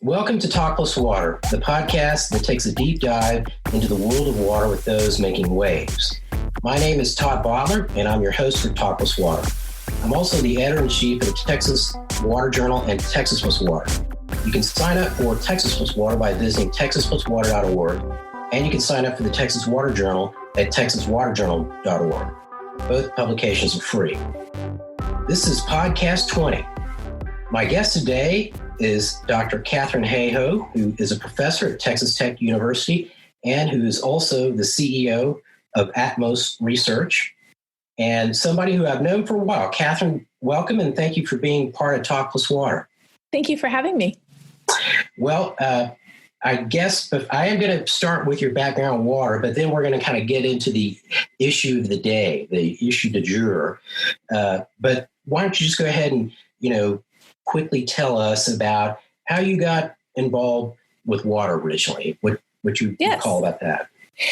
Welcome to Talk+Water, the podcast that takes a deep dive into the world of water with those making waves. My name is Todd Votteler, and I'm your host for Talk+Water. I'm also the editor-in-chief of the Texas+Water Journal and Texas+Water. You can sign up for Texas+Water by visiting Texas+Water.org, and you can sign up for the Texas Water Journal at Texas.Waterjournal.org. Both publications are free. This is Podcast 20. My guest today is Dr. Katharine Hayhoe, who is a professor at Texas Tech University and who is also the CEO of Atmos Research, and somebody who I've known for a while. Katharine, welcome, and thank you for being part of Talk+Water. Thank you for having me. Well, I guess I am going to start with your background in water, but then we're going to kind of get into the issue of the day, the issue du jour. But why don't you just go ahead and, quickly tell us about how you got involved with water originally, what you call about that.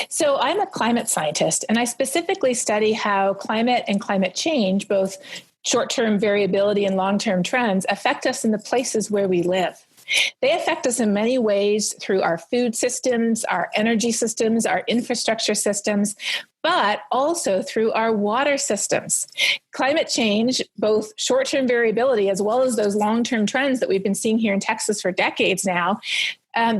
So I'm a climate scientist, and I specifically study how climate and climate change, both short-term variability and long-term trends, affect us in the places where we live. They affect us in many ways through our food systems, our energy systems, our infrastructure systems, but also through our water systems. Climate change, both short-term variability as well as those long-term trends that we've been seeing here in Texas for decades now,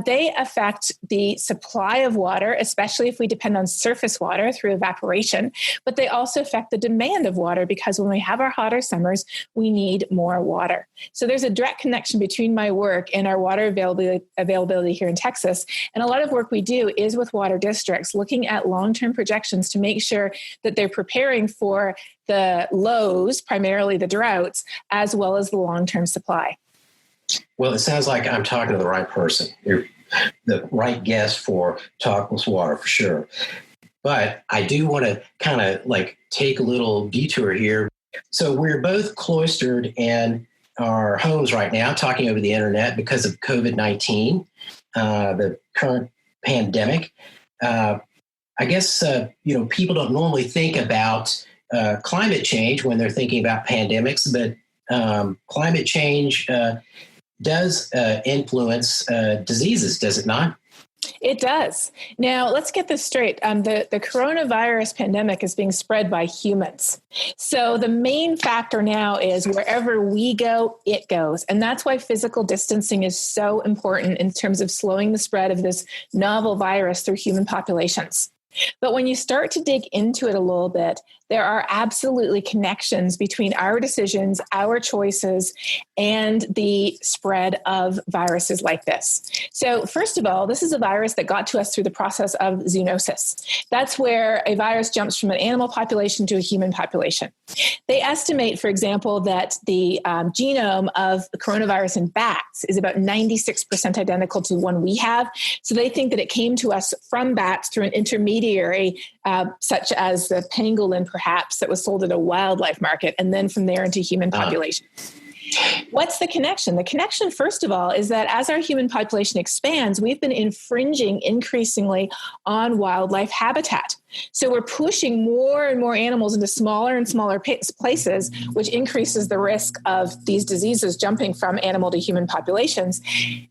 they affect the supply of water, especially if we depend on surface water through evaporation, but they also affect the demand of water because when we have our hotter summers, we need more water. So there's a direct connection between my work and our water availability here in Texas. And a lot of work we do is with water districts, looking at long-term projections to make sure that they're preparing for the lows, primarily the droughts, as well as the long-term supply. Well, it sounds like I'm talking to the right person. You're the right guest for Talk+Water for sure. But I do want to kind of take a little detour here. So we're both cloistered in our homes right now, talking over the internet because of COVID-19, the current pandemic. I guess, people don't normally think about climate change when they're thinking about pandemics, but climate change does influence diseases, does it not? It does. Now, let's get this straight. The coronavirus pandemic is being spread by humans. So the main factor now is wherever we go, it goes. And that's why physical distancing is so important in terms of slowing the spread of this novel virus through human populations. But when you start to dig into it a little bit, there are absolutely connections between our decisions, our choices, and the spread of viruses like this. So first of all, this is a virus that got to us through the process of zoonosis. That's where a virus jumps from an animal population to a human population. They estimate, for example, that the genome of the coronavirus in bats is about 96% identical to the one we have. So they think that it came to us from bats through an intermediary, such as the pangolin, perhaps, that was sold at a wildlife market, and then from there into human population. What's the connection? The connection, first of all, is that as our human population expands, we've been infringing increasingly on wildlife habitat. So we're pushing more and more animals into smaller and smaller places, which increases the risk of these diseases jumping from animal to human populations.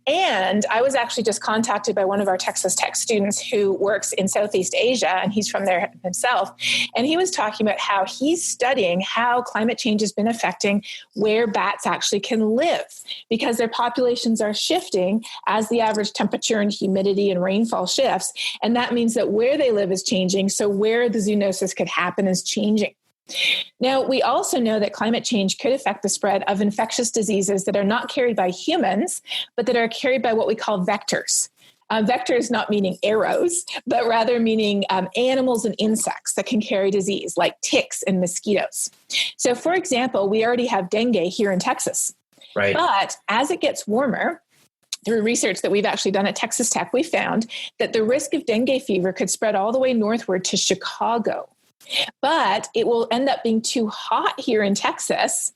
And I was actually just contacted by one of our Texas Tech students who works in Southeast Asia, and he's from there himself. And he was talking about how he's studying how climate change has been affecting where bats actually can live, because their populations are shifting as the average temperature and humidity and rainfall shifts. And that means that where they live is changing. So where the zoonosis could happen is changing. Now, we also know that climate change could affect the spread of infectious diseases that are not carried by humans, but that are carried by what we call vectors. Vectors not meaning arrows, but rather meaning animals and insects that can carry disease, like ticks and mosquitoes. So, for example, we already have dengue here in Texas. Right. But as it gets warmer, through research that we've actually done at Texas Tech, we found that the risk of dengue fever could spread all the way northward to Chicago. But it will end up being too hot here in Texas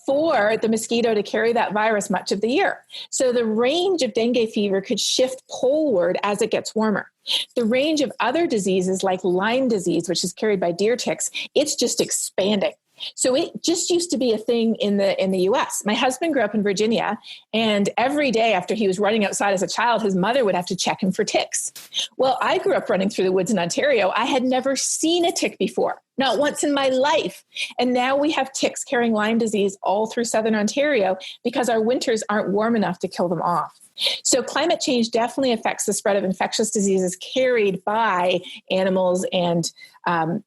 for the mosquito to carry that virus much of the year. So the range of dengue fever could shift poleward as it gets warmer. The range of other diseases like Lyme disease, which is carried by deer ticks, it's just expanding. So it just used to be a thing in the US. My husband grew up in Virginia, and every day after he was running outside as a child, his mother would have to check him for ticks. Well, I grew up running through the woods in Ontario. I had never seen a tick before, not once in my life. And now we have ticks carrying Lyme disease all through southern Ontario because our winters aren't warm enough to kill them off. So climate change definitely affects the spread of infectious diseases carried by animals and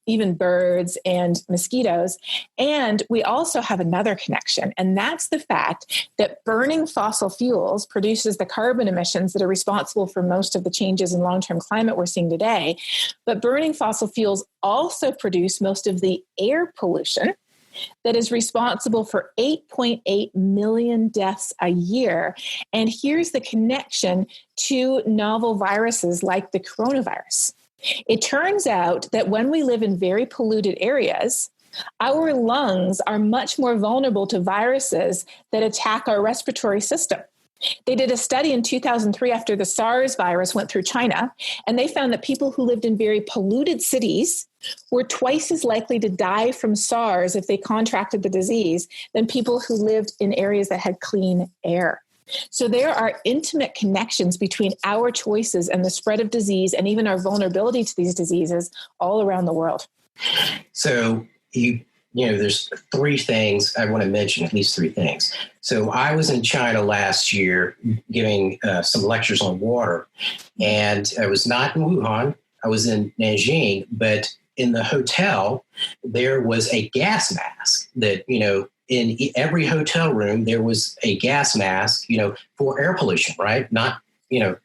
even birds and mosquitoes. And we also have another connection, and that's the fact that burning fossil fuels produces the carbon emissions that are responsible for most of the changes in long-term climate we're seeing today. But burning fossil fuels also produce most of the air pollution that is responsible for 8.8 million deaths a year. And here's the connection to novel viruses like the coronavirus. It turns out that when we live in very polluted areas, our lungs are much more vulnerable to viruses that attack our respiratory system. They did a study in 2003 after the SARS virus went through China, and they found that people who lived in very polluted cities were twice as likely to die from SARS if they contracted the disease than people who lived in areas that had clean air. So there are intimate connections between our choices and the spread of disease and even our vulnerability to these diseases all around the world. So there's three things I want to mention, at least three things. So I was in China last year giving some lectures on water, and I was not in Wuhan. I was in Nanjing, but in the hotel, there was a gas mask that, in every hotel room, there was a gas mask, for air pollution, right? Not, of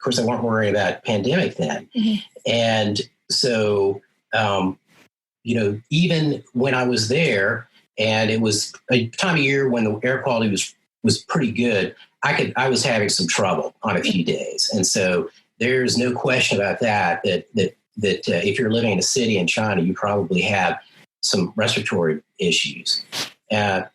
course, they weren't worrying about pandemic then. Mm-hmm. And so, even when I was there and it was a time of year when the air quality was pretty good, I was having some trouble on a few days. And so there's no question about that if you're living in a city in China, you probably have some respiratory issues. And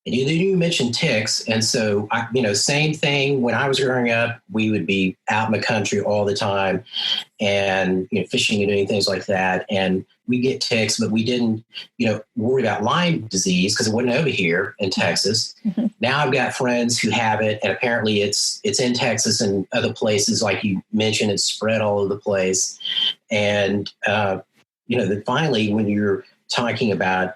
you mentioned ticks. And so, same thing when I was growing up, we would be out in the country all the time and, fishing and doing things like that. And we get ticks, but we didn't, worry about Lyme disease because it wasn't over here in Texas. Mm-hmm. Now I've got friends who have it, and apparently it's in Texas and other places, like you mentioned, it's spread all over the place. And, then finally, when you're talking about,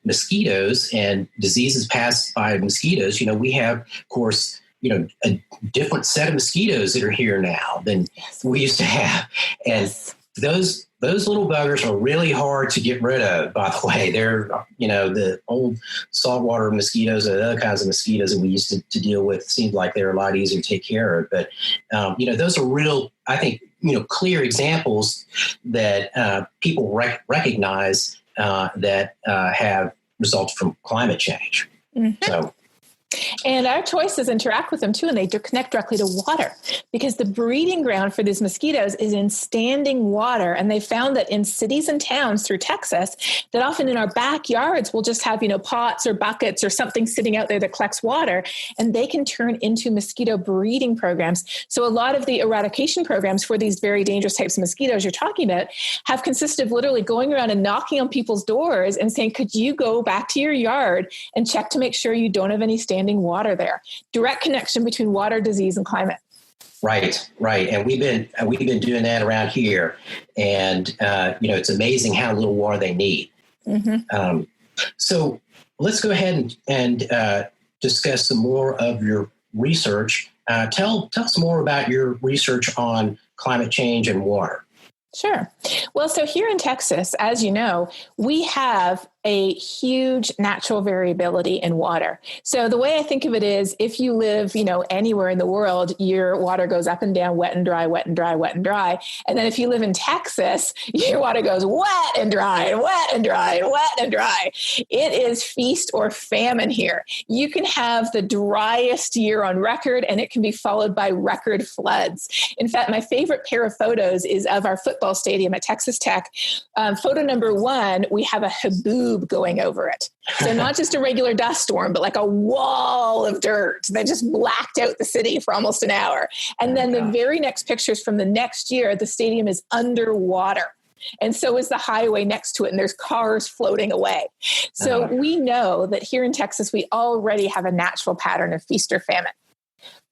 mosquitoes and diseases passed by mosquitoes, we have, of course, a different set of mosquitoes that are here now than we used to have. And those little buggers are really hard to get rid of, by the way. They're, the old saltwater mosquitoes and other kinds of mosquitoes that we used to deal with seemed like they're a lot easier to take care of. But, those are real, I think, clear examples that people recognize that have resulted from climate change. Mm-hmm. So. And our choices interact with them too, and they connect directly to water because the breeding ground for these mosquitoes is in standing water. And they found that in cities and towns through Texas, that often in our backyards, we'll just have, pots or buckets or something sitting out there that collects water, and they can turn into mosquito breeding programs. So a lot of the eradication programs for these very dangerous types of mosquitoes you're talking about have consisted of literally going around and knocking on people's doors and saying, could you go back to your yard and check to make sure you don't have any standing water there? Direct connection between water, disease, and climate. Right. And we've been doing that around here, and it's amazing how little water they need. Mm-hmm. So let's go ahead and discuss some more of your research. Tell us more about your research on climate change and water. Sure. Well, so here in Texas, as you know, we have a huge natural variability in water. So the way I think of it is if you live, anywhere in the world, your water goes up and down, wet and dry, wet and dry, wet and dry. And then if you live in Texas, your water goes wet and dry and wet and dry and wet and dry. It is feast or famine here. You can have the driest year on record, and it can be followed by record floods. In fact, my favorite pair of photos is of our football stadium at Texas Tech. Photo number 1, we have a haboob going over it. So not just a regular dust storm, but like a wall of dirt that just blacked out the city for almost an hour. And then the very next pictures from the next year, the stadium is underwater. And so is the highway next to it, and there's cars floating away. So we know that here in Texas, we already have a natural pattern of feast or famine.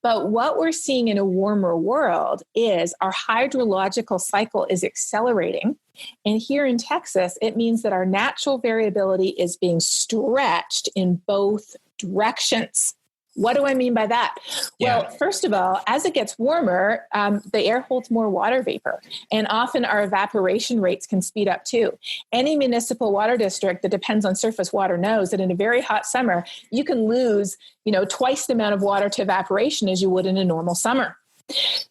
But what we're seeing in a warmer world is our hydrological cycle is accelerating. And here in Texas, it means that our natural variability is being stretched in both directions. What do I mean by that? Yeah. Well, first of all, as it gets warmer, the air holds more water vapor, and often our evaporation rates can speed up too. Any municipal water district that depends on surface water knows that in a very hot summer, you can lose, twice the amount of water to evaporation as you would in a normal summer.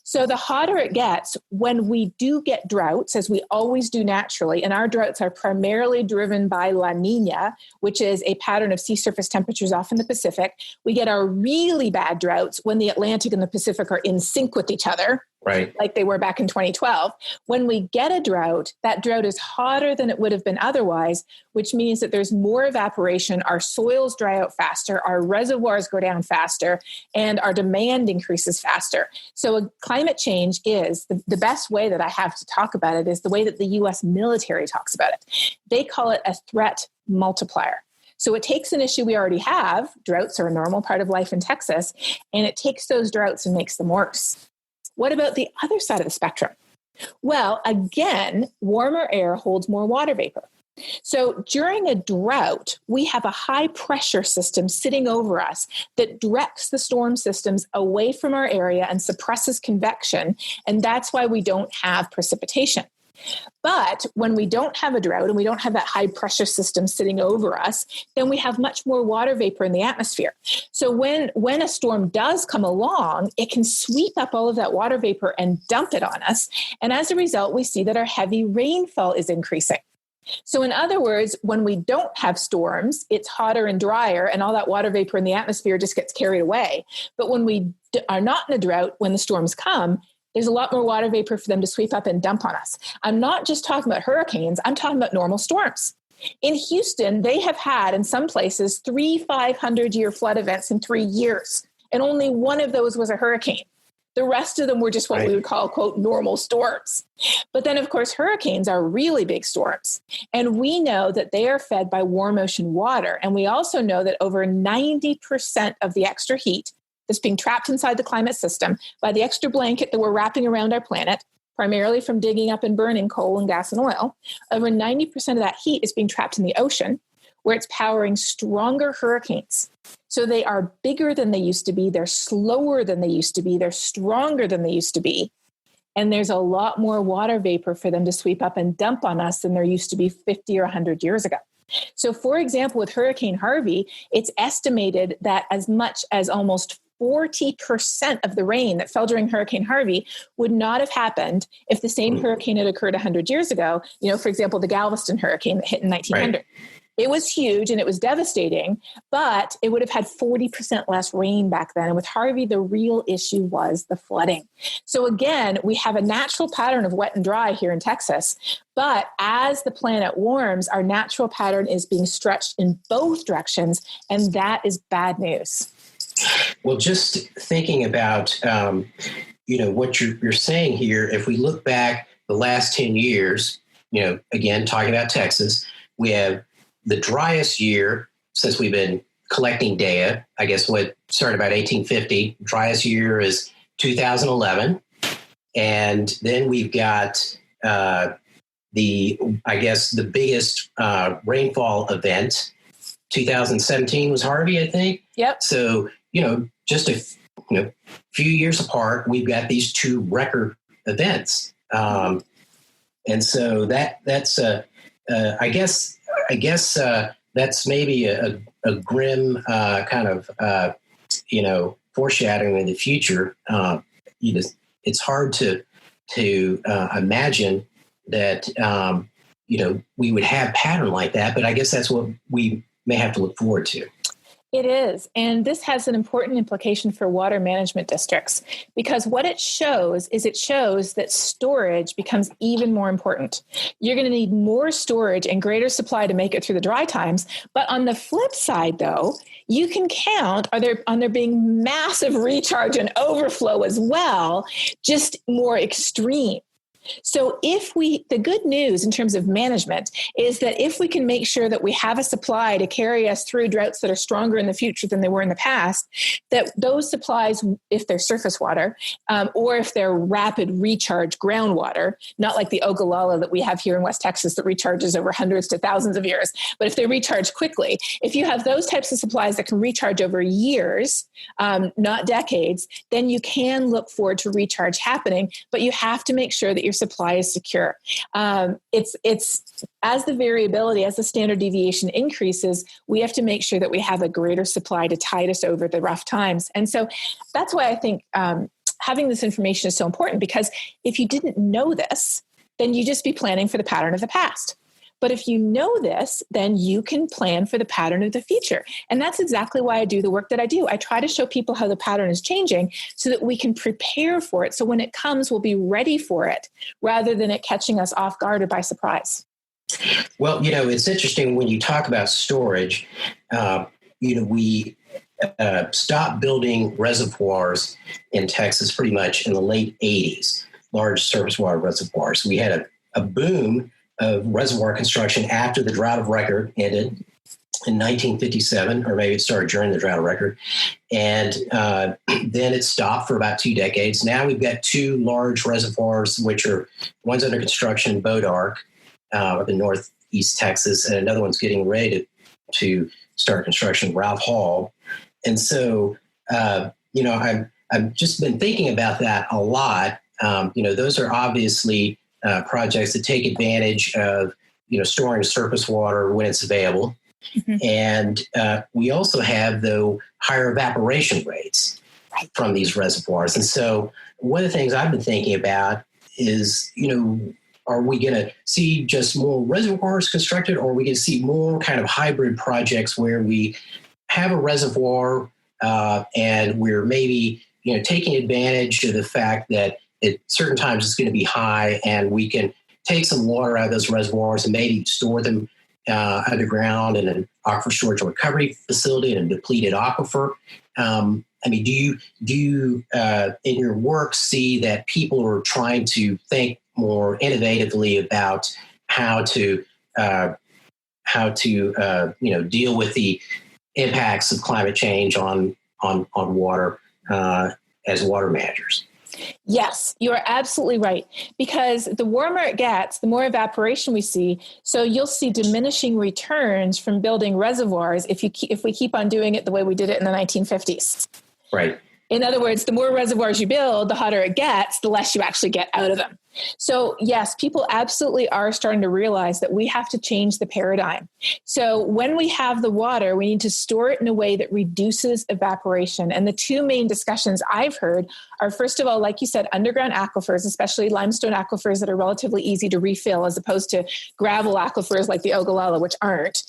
So the hotter it gets, when we do get droughts, as we always do naturally, and our droughts are primarily driven by La Nina, which is a pattern of sea surface temperatures off in the Pacific, we get our really bad droughts when the Atlantic and the Pacific are in sync with each other. Right. Like they were back in 2012. When we get a drought, that drought is hotter than it would have been otherwise, which means that there's more evaporation, our soils dry out faster, our reservoirs go down faster, and our demand increases faster. So climate change is, the best way that I have to talk about it is the way that the U.S. military talks about it. They call it a threat multiplier. So it takes an issue we already have, droughts are a normal part of life in Texas, and it takes those droughts and makes them worse. What about the other side of the spectrum? Well, again, warmer air holds more water vapor. So during a drought, we have a high pressure system sitting over us that directs the storm systems away from our area and suppresses convection. And that's why we don't have precipitation. But when we don't have a drought and we don't have that high pressure system sitting over us, then we have much more water vapor in the atmosphere. So when a storm does come along, it can sweep up all of that water vapor and dump it on us. And as a result, we see that our heavy rainfall is increasing. So in other words, when we don't have storms, it's hotter and drier and all that water vapor in the atmosphere just gets carried away. But when we are not in a drought, when the storms come, there's a lot more water vapor for them to sweep up and dump on us. I'm not just talking about hurricanes, I'm talking about normal storms. In Houston, they have had, in some places, 3 500-year flood events in 3 years, and only one of those was a hurricane. The rest of them were just what we would call, quote, normal storms. But then, of course, hurricanes are really big storms. And we know that they are fed by warm ocean water. And we also know that over 90% of the extra heat that's being trapped inside the climate system by the extra blanket that we're wrapping around our planet, primarily from digging up and burning coal and gas and oil, over 90% of that heat is being trapped in the ocean, where it's powering stronger hurricanes. So they are bigger than they used to be, they're slower than they used to be, they're stronger than they used to be, and there's a lot more water vapor for them to sweep up and dump on us than there used to be 50 or 100 years ago. So for example, with Hurricane Harvey, it's estimated that as much as almost 40% of the rain that fell during Hurricane Harvey would not have happened if the same hurricane had occurred 100 years ago. For example, the Galveston hurricane that hit in 1900. Right. It was huge and it was devastating, but it would have had 40% less rain back then. And with Harvey, the real issue was the flooding. So again, we have a natural pattern of wet and dry here in Texas, but as the planet warms, our natural pattern is being stretched in both directions, and that is bad news. Well, just thinking about, what you're saying here, if we look back the last 10 years, again, talking about Texas, we have the driest year since we've been collecting data. I guess what started about 1850, driest year is 2011. And then we've got the biggest rainfall event. 2017 was Harvey, I think. Yep. So, just a few years apart, we've got these two record events. And so that's I guess that's maybe a grim kind of foreshadowing in the future. It's hard to imagine that we would have a pattern like that, but I guess that's what we may have to look forward to. It is. And this has an important implication for water management districts, because what it shows that storage becomes even more important. You're going to need more storage and greater supply to make it through the dry times. But on the flip side, though, you can count on there being massive recharge and overflow as well, just more extreme. So the good news in terms of management is that if we can make sure that we have a supply to carry us through droughts that are stronger in the future than they were in the past, that those supplies, if they're surface water, or if they're rapid recharge groundwater, not like the Ogallala that we have here in West Texas that recharges over hundreds to thousands of years, but if they recharge quickly, if you have those types of supplies that can recharge over years, not decades, then you can look forward to recharge happening, but you have to make sure that your supply is secure. It's as the variability, as the standard deviation increases, we have to make sure that we have a greater supply to tide us over the rough times. And so that's why I think having this information is so important, because if you didn't know this, then you just be planning for the pattern of the past. But if you know this, then you can plan for the pattern of the future. And that's exactly why I do the work that I do. I try to show people how the pattern is changing so that we can prepare for it. So when it comes, we'll be ready for it rather than it catching us off guard or by surprise. Well, it's interesting when you talk about storage, we stopped building reservoirs in Texas pretty much in the late 80s, large surface water reservoirs. We had a boom of reservoir construction after the drought of record ended in 1957, or maybe it started during the drought of record. And then it stopped for about 2 decades. Now we've got 2 large reservoirs, which are one's under construction, Bodark, up in northeast Texas, and another one's getting ready to start construction, Ralph Hall. And so, I've just been thinking about that a lot. Those are obviously projects that take advantage of, storing surface water when it's available. Mm-hmm. And we also have, though, higher evaporation rates from these reservoirs. And so one of the things I've been thinking about is, are we going to see just more reservoirs constructed, or are we going to see more kind of hybrid projects where we have a reservoir and we're maybe, taking advantage of the fact that at certain times it's going to be high, and we can take some water out of those reservoirs and maybe store them underground in an aquifer storage and recovery facility in a depleted aquifer. Do you in your work see that people are trying to think more innovatively about how to deal with the impacts of climate change on water as water managers? Yes, you are absolutely right. Because the warmer it gets, the more evaporation we see. So you'll see diminishing returns from building reservoirs if we keep on doing it the way we did it in the 1950s. Right. In other words, the more reservoirs you build, the hotter it gets, the less you actually get out of them. So yes, people absolutely are starting to realize that we have to change the paradigm. So when we have the water, we need to store it in a way that reduces evaporation. And the 2 main discussions I've heard are, first of all, like you said, underground aquifers, especially limestone aquifers that are relatively easy to refill, as opposed to gravel aquifers like the Ogallala, which aren't,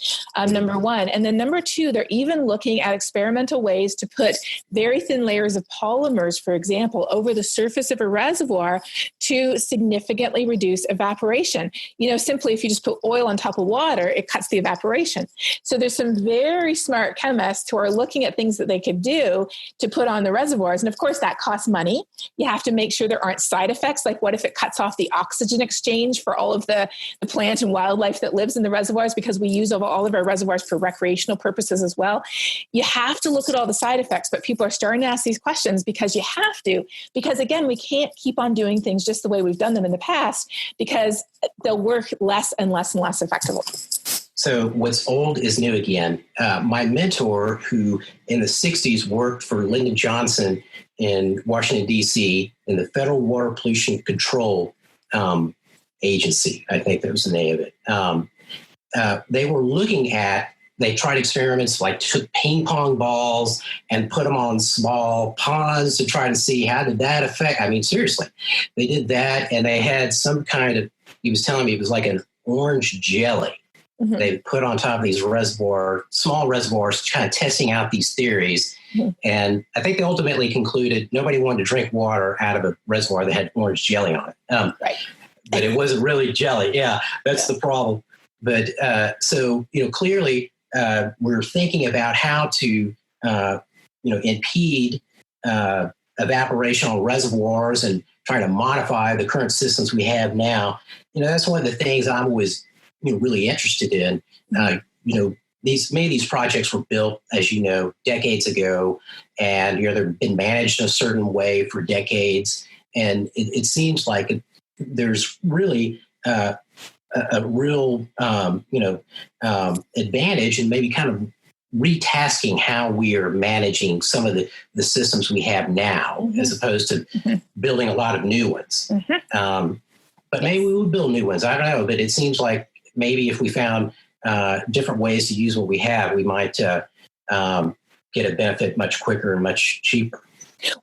number 1. And then number 2, they're even looking at experimental ways to put very thin layers of polymers, for example, over the surface of a reservoir to significantly reduce evaporation. Simply if you just put oil on top of water, it cuts the evaporation. So there's some very smart chemists who are looking at things that they could do to put on the reservoirs. And of course, that costs money. You have to make sure there aren't side effects. Like what if it cuts off the oxygen exchange for all of the plant and wildlife that lives in the reservoirs, because we use all of our reservoirs for recreational purposes as well. You have to look at all the side effects, but people are starting to ask these questions because you have to. Because again, we can't keep on doing things just the way we've done them in the past, because they'll work less and less and less effectively. So what's old is new again. My mentor, who in the 60s worked for Lyndon Johnson in Washington, D.C., in the Federal Water Pollution Control Agency, I think that was the name of it. They were looking at, they tried experiments like took ping pong balls and put them on small ponds to try to see how did that affect. Seriously, they did that, and they had some kind of, he was telling me it was like an orange jelly. Mm-hmm. They put on top of these small reservoirs, kind of testing out these theories. Mm-hmm. And I think they ultimately concluded nobody wanted to drink water out of a reservoir that had orange jelly on it. Right. But it wasn't really jelly. Yeah, that's the problem. But so, clearly we're thinking about how to, impede evaporation reservoirs and trying to modify the current systems we have now, that's one of the things I'm always really interested in. Many of these projects were built, as you know, decades ago, and they've been managed in a certain way for decades. And it seems like there's really a real advantage in maybe kind of retasking how we are managing some of the systems we have now, as opposed to building a lot of new ones. But maybe we would build new ones. I don't know, but it seems like maybe if we found different ways to use what we have, we might get a benefit much quicker and much cheaper.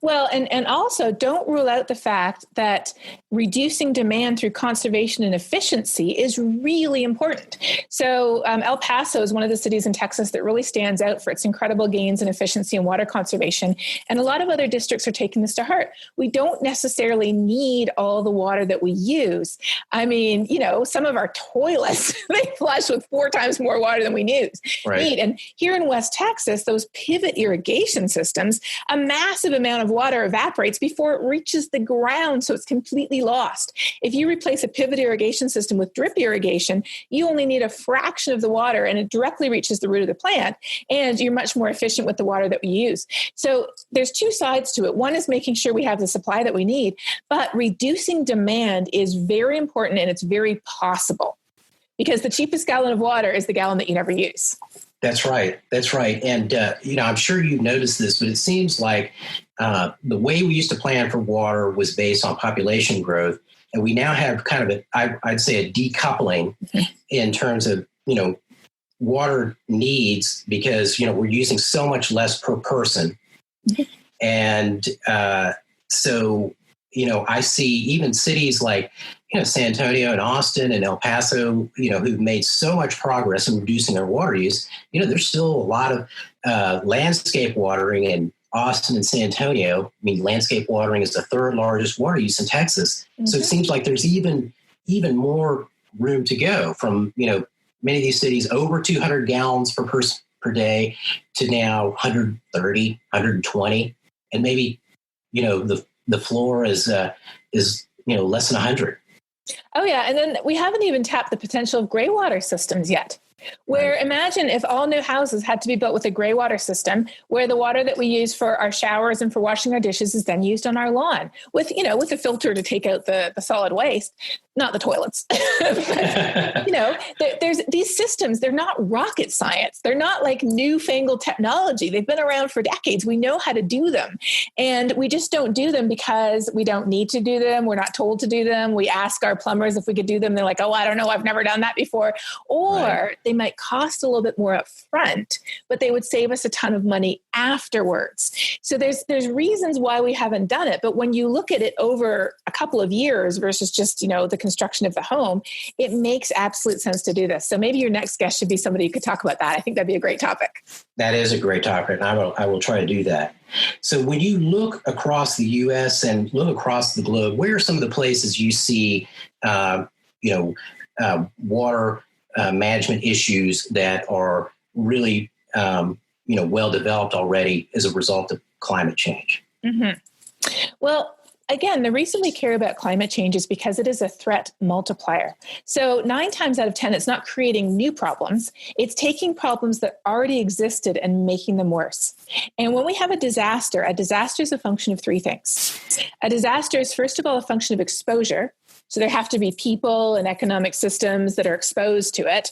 Well, and also don't rule out the fact that reducing demand through conservation and efficiency is really important. So El Paso is one of the cities in Texas that really stands out for its incredible gains in efficiency and water conservation. And a lot of other districts are taking this to heart. We don't necessarily need all the water that we use. I mean, some of our toilets, they flush with 4 times more water than we need. Right. And here in West Texas, those pivot irrigation systems, a massive amount of water evaporates before it reaches the ground, so it's completely lost. If you replace a pivot irrigation system with drip irrigation, you only need a fraction of the water and it directly reaches the root of the plant, and you're much more efficient with the water that we use. So there's 2 sides to it. One is making sure we have the supply that we need, but reducing demand is very important, and it's very possible because the cheapest gallon of water is the gallon that you never use. That's right. And, I'm sure you've noticed this, but it seems like the way we used to plan for water was based on population growth. And we now have kind of I'd say a decoupling in terms of, water needs, because, we're using so much less per person. And so, I see even cities like, San Antonio and Austin and El Paso, who've made so much progress in reducing their water use. There's still a lot of landscape watering in Austin and San Antonio. I mean, landscape watering is the 3rd largest water use in Texas. So it seems like there's even more room to go from, many of these cities over 200 gallons per person per day to now 130, 120. And maybe, the floor is less than 100. Oh, yeah. And then we haven't even tapped the potential of gray water systems yet. Where imagine if all new houses had to be built with a gray water system, where the water that we use for our showers and for washing our dishes is then used on our lawn with a filter to take out the solid waste, not the toilets. There's these systems, they're not rocket science. They're not like newfangled technology. They've been around for decades. We know how to do them. And we just don't do them because we don't need to do them. We're not told to do them. We ask our plumbers if we could do them. They're like, oh, I don't know. I've never done that before. Or they might cost a little bit more up front, but they would save us a ton of money afterwards. So there's reasons why we haven't done it. But when you look at it over a couple of years versus just, the construction of the home, it makes absolute sense to do this. So maybe your next guest should be somebody who could talk about that. I think that'd be a great topic. That is a great topic, and I will try to do that. So when you look across the U.S. and look across the globe, where are some of the places you see, water management issues that are really, well developed already as a result of climate change? Well, again, the reason we care about climate change is because it is a threat multiplier. So 9 times out of 10, it's not creating new problems. It's taking problems that already existed and making them worse. And when we have a disaster is a function of 3 things. A disaster is, first of all, a function of exposure. So there have to be people and economic systems that are exposed to it.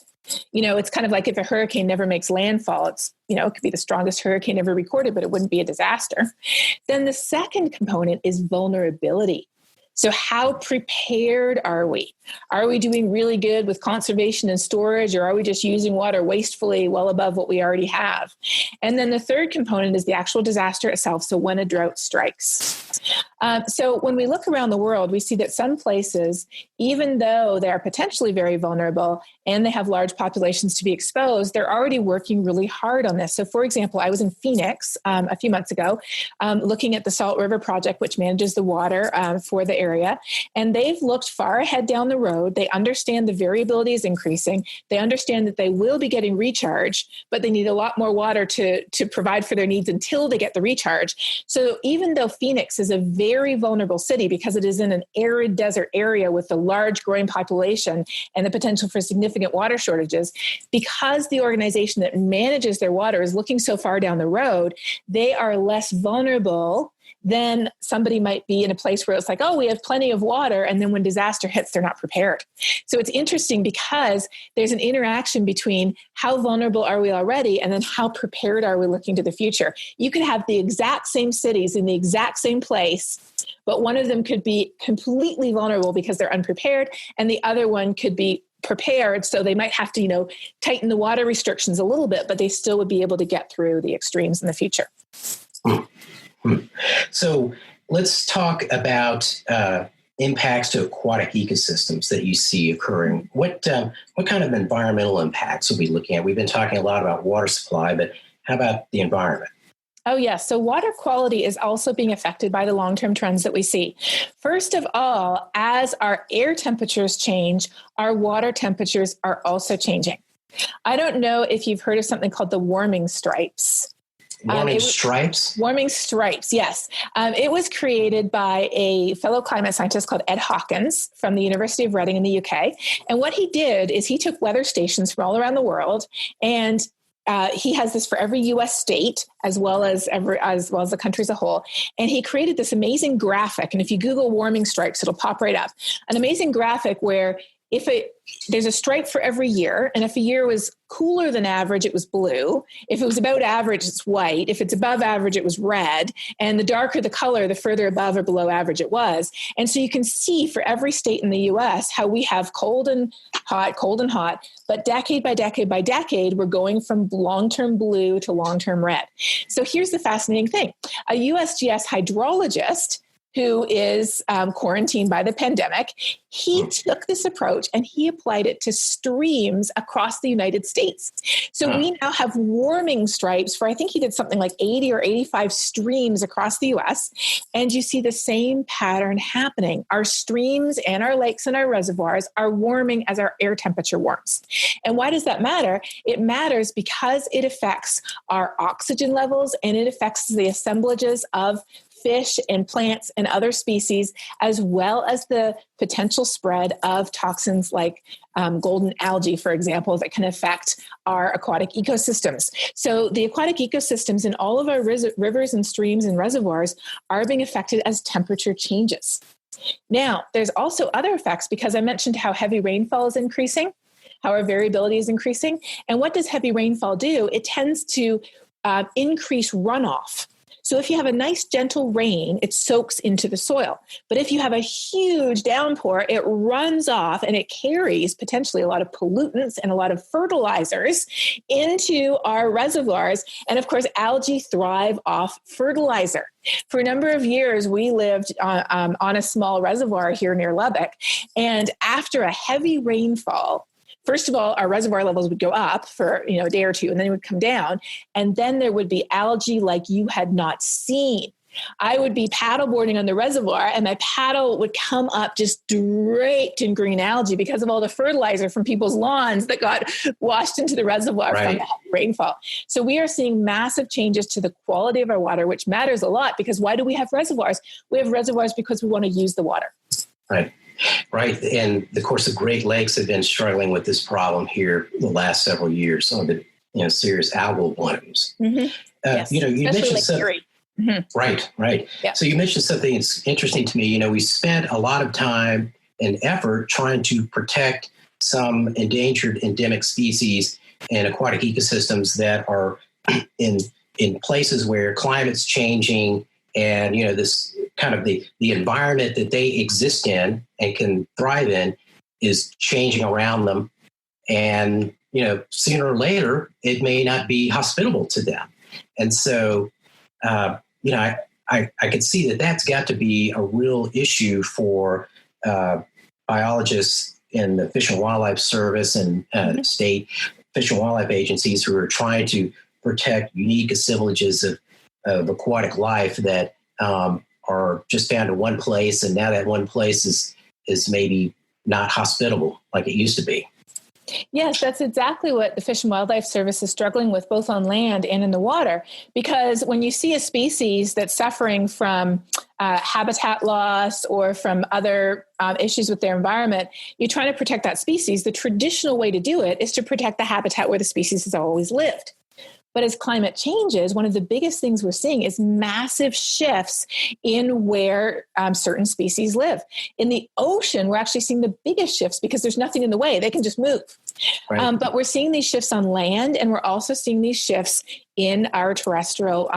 It's kind of like if a hurricane never makes landfall, it could be the strongest hurricane ever recorded, but it wouldn't be a disaster. Then the second component is vulnerability. So how prepared are we? Are we doing really good with conservation and storage, or are we just using water wastefully well above what we already have? And then the third component is the actual disaster itself. So when a drought strikes. So when we look around the world, we see that some places, even though they're potentially very vulnerable and they have large populations to be exposed, they're already working really hard on this. So for example, I was in Phoenix a few months ago looking at the Salt River Project, which manages the water for the area. And they've looked far ahead down the road. They understand the variability is increasing. They understand that they will be getting recharge, but they need a lot more water to provide for their needs until they get the recharge. So even though Phoenix is a very vulnerable city because it is in an arid desert area with a large growing population and the potential for significant water shortages, because the organization that manages their water is looking so far down the road, they are less vulnerable than somebody might be in a place where it's like, oh, we have plenty of water. And then when disaster hits, they're not prepared. So it's interesting because there's an interaction between how vulnerable are we already and then how prepared are we looking to the future. You could have the exact same cities in the exact same place, but one of them could be completely vulnerable because they're unprepared, and the other one could be prepared. So they might have to, tighten the water restrictions a little bit, but they still would be able to get through the extremes in the future. So let's talk about impacts to aquatic ecosystems that you see occurring. What kind of environmental impacts are we looking at? We've been talking a lot about water supply, but how about the environment? Oh, yes. So water quality is also being affected by the long-term trends that we see. First of all, as our air temperatures change, our water temperatures are also changing. I don't know if you've heard of something called the warming stripes. Warming stripes? Warming stripes, yes. It was created by a fellow climate scientist called Ed Hawkins from the University of Reading in the UK. And what he did is he took weather stations from all around the world, and he has this for every U.S. state as well as the country as a whole. And he created this amazing graphic. And if you Google warming stripes, it'll pop right up. An amazing graphic where there's a stripe for every year. And if a year was cooler than average, it was blue. If it was about average, it's white. If it's above average, it was red. And the darker the color, the further above or below average it was. And so you can see for every state in the US how we have cold and hot, but decade by decade by decade, we're going from long-term blue to long-term red. So here's the fascinating thing. A USGS hydrologist who is quarantined by the pandemic, he took this approach and he applied it to streams across the United States. So we now have warming stripes for, I think he did something like 80 or 85 streams across the US. And you see the same pattern happening. Our streams and our lakes and our reservoirs are warming as our air temperature warms. And why does that matter? It matters because it affects our oxygen levels and it affects the assemblages of fish and plants and other species, as well as the potential spread of toxins like golden algae, for example, that can affect our aquatic ecosystems. So the aquatic ecosystems in all of our rivers and streams and reservoirs are being affected as temperature changes. Now, there's also other effects because I mentioned how heavy rainfall is increasing, how our variability is increasing. And what does heavy rainfall do? It tends to increase runoff. So if you have a nice gentle rain, it soaks into the soil. But if you have a huge downpour, it runs off and it carries potentially a lot of pollutants and a lot of fertilizers into our reservoirs. And of course, algae thrive off fertilizer. For a number of years, we lived on a small reservoir here near Lubbock. And after a heavy rainfall, first of all, our reservoir levels would go up for a day or two, and then it would come down. And then there would be algae like you had not seen. I would be paddleboarding on the reservoir, and my paddle would come up just draped in green algae because of all the fertilizer from people's lawns that got washed into the reservoir from the heavy rainfall. So we are seeing massive changes to the quality of our water, which matters a lot because why do we have reservoirs? We have reservoirs because we want to use the water. Right. And of course, the Great Lakes have been struggling with this problem here the last several years, some of the serious algal blooms. Mm-hmm. Yes. You mentioned something. Mm-hmm. Right. Yeah. So you mentioned something that's interesting to me. We spent a lot of time and effort trying to protect some endangered endemic species and aquatic ecosystems that are in places where climate's changing. And, this kind of the environment that they exist in and can thrive in is changing around them. And, sooner or later, it may not be hospitable to them. And so, I I could see that that's got to be a real issue for biologists in the Fish and Wildlife Service and state fish and wildlife agencies who are trying to protect unique assemblages of aquatic life that are just found in one place, and now that one place is maybe not hospitable like it used to be. Yes, that's exactly what the Fish and Wildlife Service is struggling with, both on land and in the water. Because when you see a species that's suffering from habitat loss or from other issues with their environment, you're trying to protect that species. The traditional way to do it is to protect the habitat where the species has always lived. But as climate changes, one of the biggest things we're seeing is massive shifts in where certain species live. In the ocean, we're actually seeing the biggest shifts because there's nothing in the way. They can just move. Right. But we're seeing these shifts on land, and we're also seeing these shifts in our terrestrial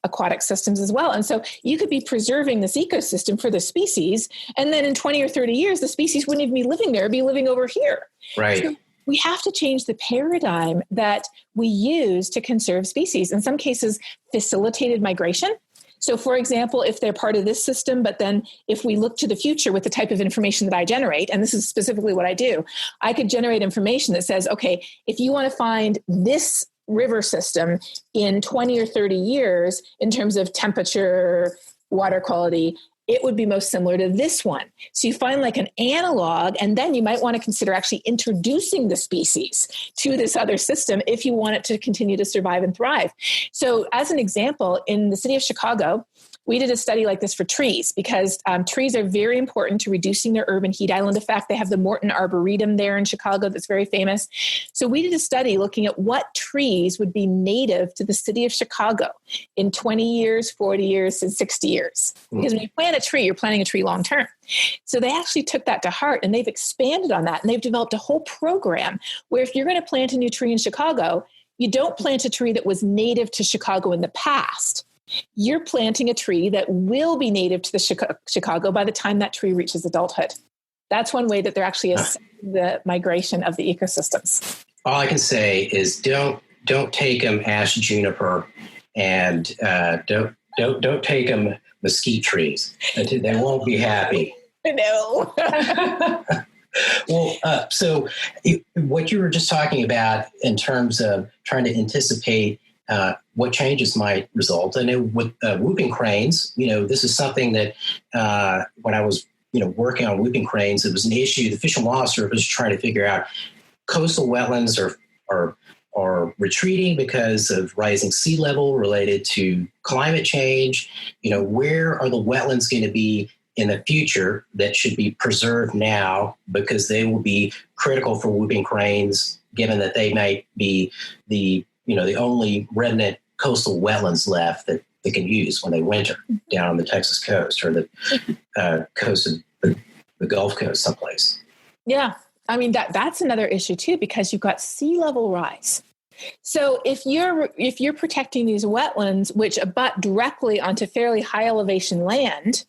aquatic systems as well. And so you could be preserving this ecosystem for the species, and then in 20 or 30 years, the species wouldn't even be living there, it'd be living over here. Right. So we have to change the paradigm that we use to conserve species. In some cases, facilitated migration. So for example, if they're part of this system, but then if we look to the future with the type of information that I generate, and this is specifically what I do, I could generate information that says, okay, if you want to find this river system in 20 or 30 years in terms of temperature, water quality, it would be most similar to this one. So you find like an analog, and then you might want to consider actually introducing the species to this other system if you want it to continue to survive and thrive. So as an example, in the city of Chicago, we did a study like this for trees because trees are very important to reducing their urban heat island effect. They have the Morton Arboretum there in Chicago that's very famous. So we did a study looking at what trees would be native to the city of Chicago in 20 years, 40 years, and 60 years. Because when you plant a tree, you're planting a tree long term. So they actually took that to heart, and they've expanded on that, and they've developed a whole program where if you're going to plant a new tree in Chicago, you don't plant a tree that was native to Chicago in the past. You're planting a tree that will be native to the Chicago by the time that tree reaches adulthood. That's one way that they're actually assessing the migration of the ecosystems. All I can say is don't take them ash juniper, and don't take them mesquite trees. They won't be happy. No. Well, so what you were just talking about in terms of trying to anticipate what changes might result. And with whooping cranes, this is something that when I was, working on whooping cranes, it was an issue. The Fish and Wildlife Service was trying to figure out coastal wetlands are retreating because of rising sea level related to climate change. Where are the wetlands going to be in the future that should be preserved now because they will be critical for whooping cranes, given that they might be the only remnant coastal wetlands left that they can use when they winter down on the Texas coast or the coast of the Gulf Coast someplace. Yeah. I mean, that's another issue too, because you've got sea level rise. So if you're protecting these wetlands, which abut directly onto fairly high elevation land,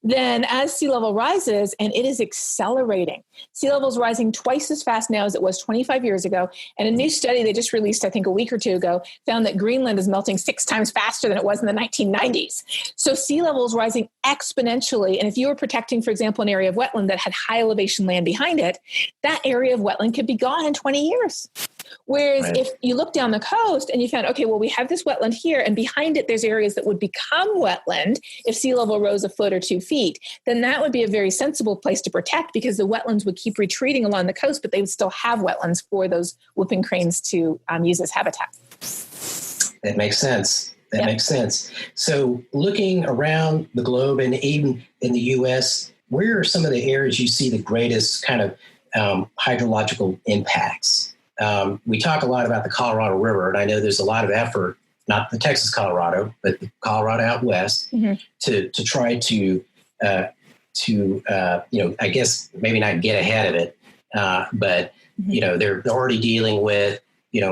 then as sea level rises, and it is accelerating, sea level is rising twice as fast now as it was 25 years ago. And a new study they just released, I think a week or two ago, found that Greenland is melting 6 times faster than it was in the 1990s. So sea level is rising exponentially. And if you were protecting, for example, an area of wetland that had high elevation land behind it, that area of wetland could be gone in 20 years. Whereas if you look down the coast and you found, okay, well, we have this wetland here, and behind it, there's areas that would become wetland if sea level rose a foot or 2 feet, then that would be a very sensible place to protect because the wetlands would keep retreating along the coast, but they would still have wetlands for those whooping cranes to use as habitat. That makes sense. That makes sense. So looking around the globe and even in the U.S., where are some of the areas you see the greatest kind of hydrological impacts? We talk a lot about the Colorado River, and I know there's a lot of effort, not the Texas Colorado, but the Colorado out west, to try to I guess maybe not get ahead of it, but they're already dealing with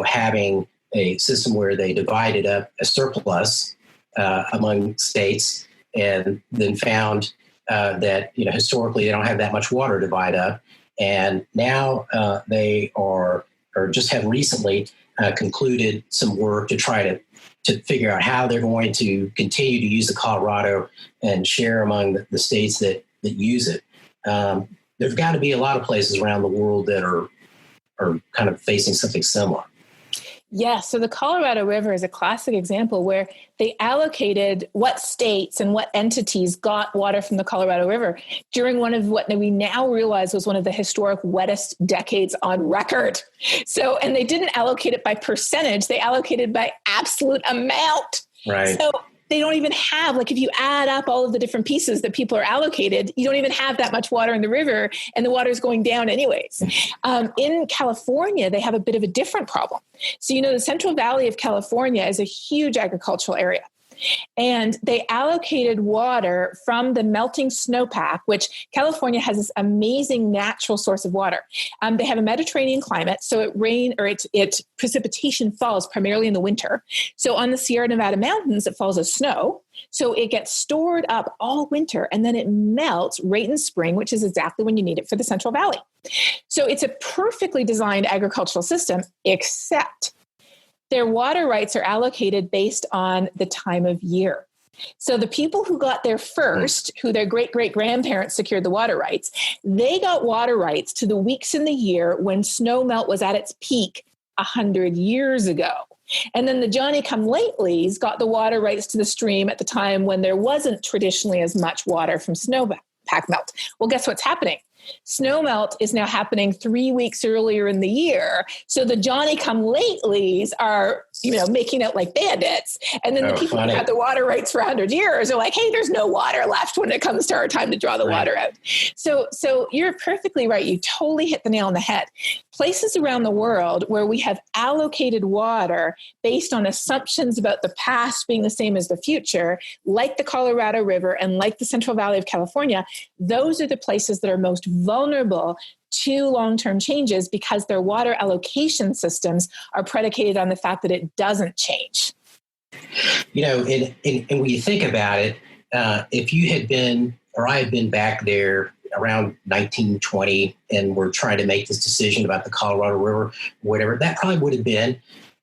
having a system where they divided up a surplus among states, and then found that historically they don't have that much water to divide up, and now they are just have recently concluded some work to try to figure out how they're going to continue to use the Colorado and share among the states that use it. There've got to be a lot of places around the world that are kind of facing something similar. Yeah, so the Colorado River is a classic example where they allocated what states and what entities got water from the Colorado River during one of what we now realize was one of the historic wettest decades on record. So, and they didn't allocate it by percentage, they allocated by absolute amount. Right. So they don't even have, like, if you add up all of the different pieces that people are allocated, you don't even have that much water in the river, and the water is going down anyways. In California, they have a bit of a different problem. So, the Central Valley of California is a huge agricultural area. And they allocated water from the melting snowpack, which California has this amazing natural source of water. They have a Mediterranean climate, so its precipitation falls primarily in the winter. So on the Sierra Nevada mountains, it falls as snow. So it gets stored up all winter, and then it melts right in spring, which is exactly when you need it for the Central Valley. So it's a perfectly designed agricultural system, except their water rights are allocated based on the time of year. So the people who got there first, who their great-great-grandparents secured the water rights, they got water rights to the weeks in the year when snow melt was at its peak 100 years ago. And then the Johnny-come-latelys got the water rights to the stream at the time when there wasn't traditionally as much water from snowpack melt. Well, guess what's happening? Snow melt is now happening 3 weeks earlier in the year. So the Johnny-come-latelys are, making out like bandits. And then the people who had the water rights for 100 years are like, hey, there's no water left when it comes to our time to draw the water out. So you're perfectly right. You totally hit the nail on the head. Places around the world where we have allocated water based on assumptions about the past being the same as the future, like the Colorado River and like the Central Valley of California, those are the places that are most vulnerable to long-term changes because their water allocation systems are predicated on the fact that it doesn't change. And when you think about it, if you had been, or I had been back there around 1920 and we're trying to make this decision about the Colorado River, whatever, that probably would have been,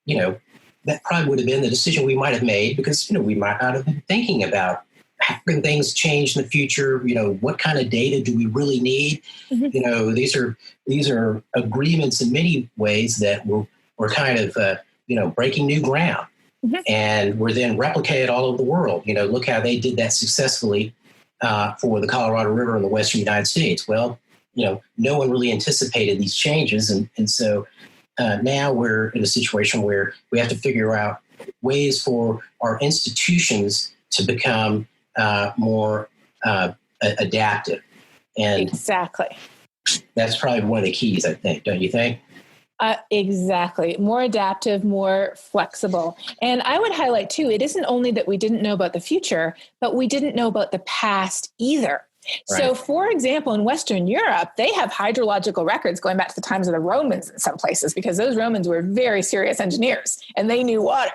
the decision we might have made because, we might not have been thinking about how can things change in the future? What kind of data do we really need? Mm-hmm. These are agreements in many ways that we're kind of, breaking new ground. Mm-hmm. And were then replicated all over the world. Look how they did that successfully for the Colorado River in the western United States. Well, no one really anticipated these changes. And so now we're in a situation where we have to figure out ways for our institutions to become more adaptive. And exactly. That's probably one of the keys, I think, don't you think? Exactly. More adaptive, more flexible. And I would highlight too, it isn't only that we didn't know about the future, but we didn't know about the past either. Right. So, for example, in Western Europe, they have hydrological records going back to the times of the Romans in some places because those Romans were very serious engineers and they knew water.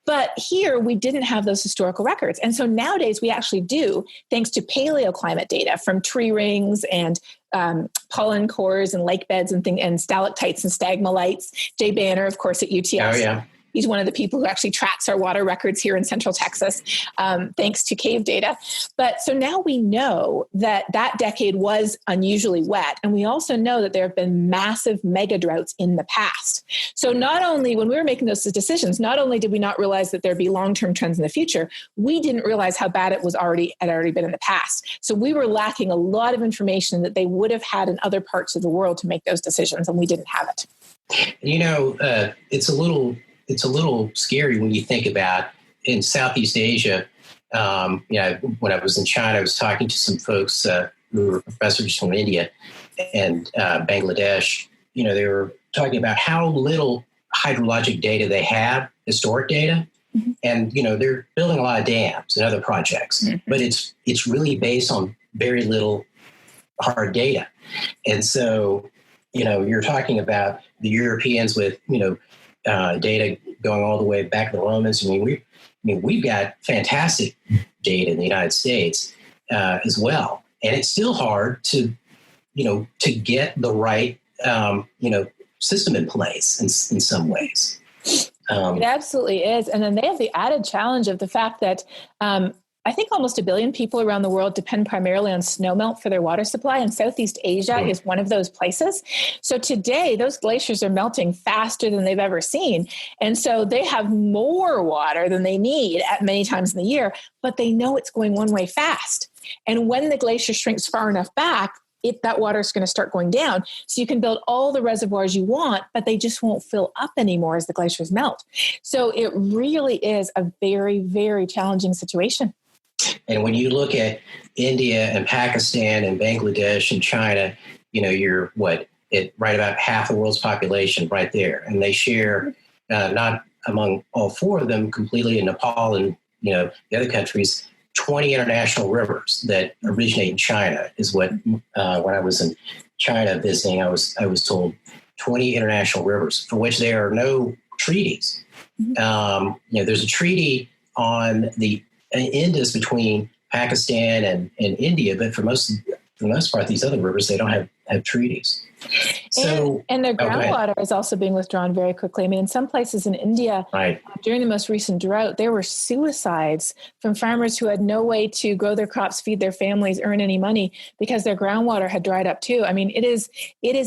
But here we didn't have those historical records. And so nowadays we actually do, thanks to paleoclimate data from tree rings and pollen cores and lake beds and stalactites and stalagmites. Jay Banner, of course, at UTS. Oh, yeah. He's one of the people who actually tracks our water records here in Central Texas, thanks to cave data. But so now we know that decade was unusually wet. And we also know that there have been massive mega droughts in the past. So not only when we were making those decisions, not only did we not realize that there'd be long-term trends in the future, we didn't realize how bad it had already been in the past. So we were lacking a lot of information that they would have had in other parts of the world to make those decisions, and we didn't have it. It's a little scary when you think about in Southeast Asia. When I was in China, I was talking to some folks who were professors from India and Bangladesh. They were talking about how little hydrologic data they have, historic data. Mm-hmm. And, they're building a lot of dams and other projects, mm-hmm. but it's really based on very little hard data. And so, you're talking about the Europeans with, data going all the way back to the Romans. We've got fantastic data in the United States as well, and it's still hard to get the right system in place in some ways. It absolutely is. And then they have the added challenge of the fact that I think almost 1 billion people around the world depend primarily on snowmelt for their water supply, and Southeast Asia is one of those places. So today, those glaciers are melting faster than they've ever seen. And so they have more water than they need at many times in the year, but they know it's going one way fast. And when the glacier shrinks far enough back, that water is going to start going down. So you can build all the reservoirs you want, but they just won't fill up anymore as the glaciers melt. So it really is a very, very challenging situation. And when you look at India and Pakistan and Bangladesh and China, you're right about half the world's population right there. And they share, not among all four of them completely, in Nepal and, the other countries, 20 international rivers that originate in China is what, when I was in China visiting, I was told 20 international rivers for which there are no treaties. There's a treaty on the Indus between Pakistan and India, but for the most part, these other rivers, they don't have treaties. So, and their groundwater is also being withdrawn very quickly. I mean, in some places in India, during the most recent drought, there were suicides from farmers who had no way to grow their crops, feed their families, earn any money because their groundwater had dried up too. I mean, it is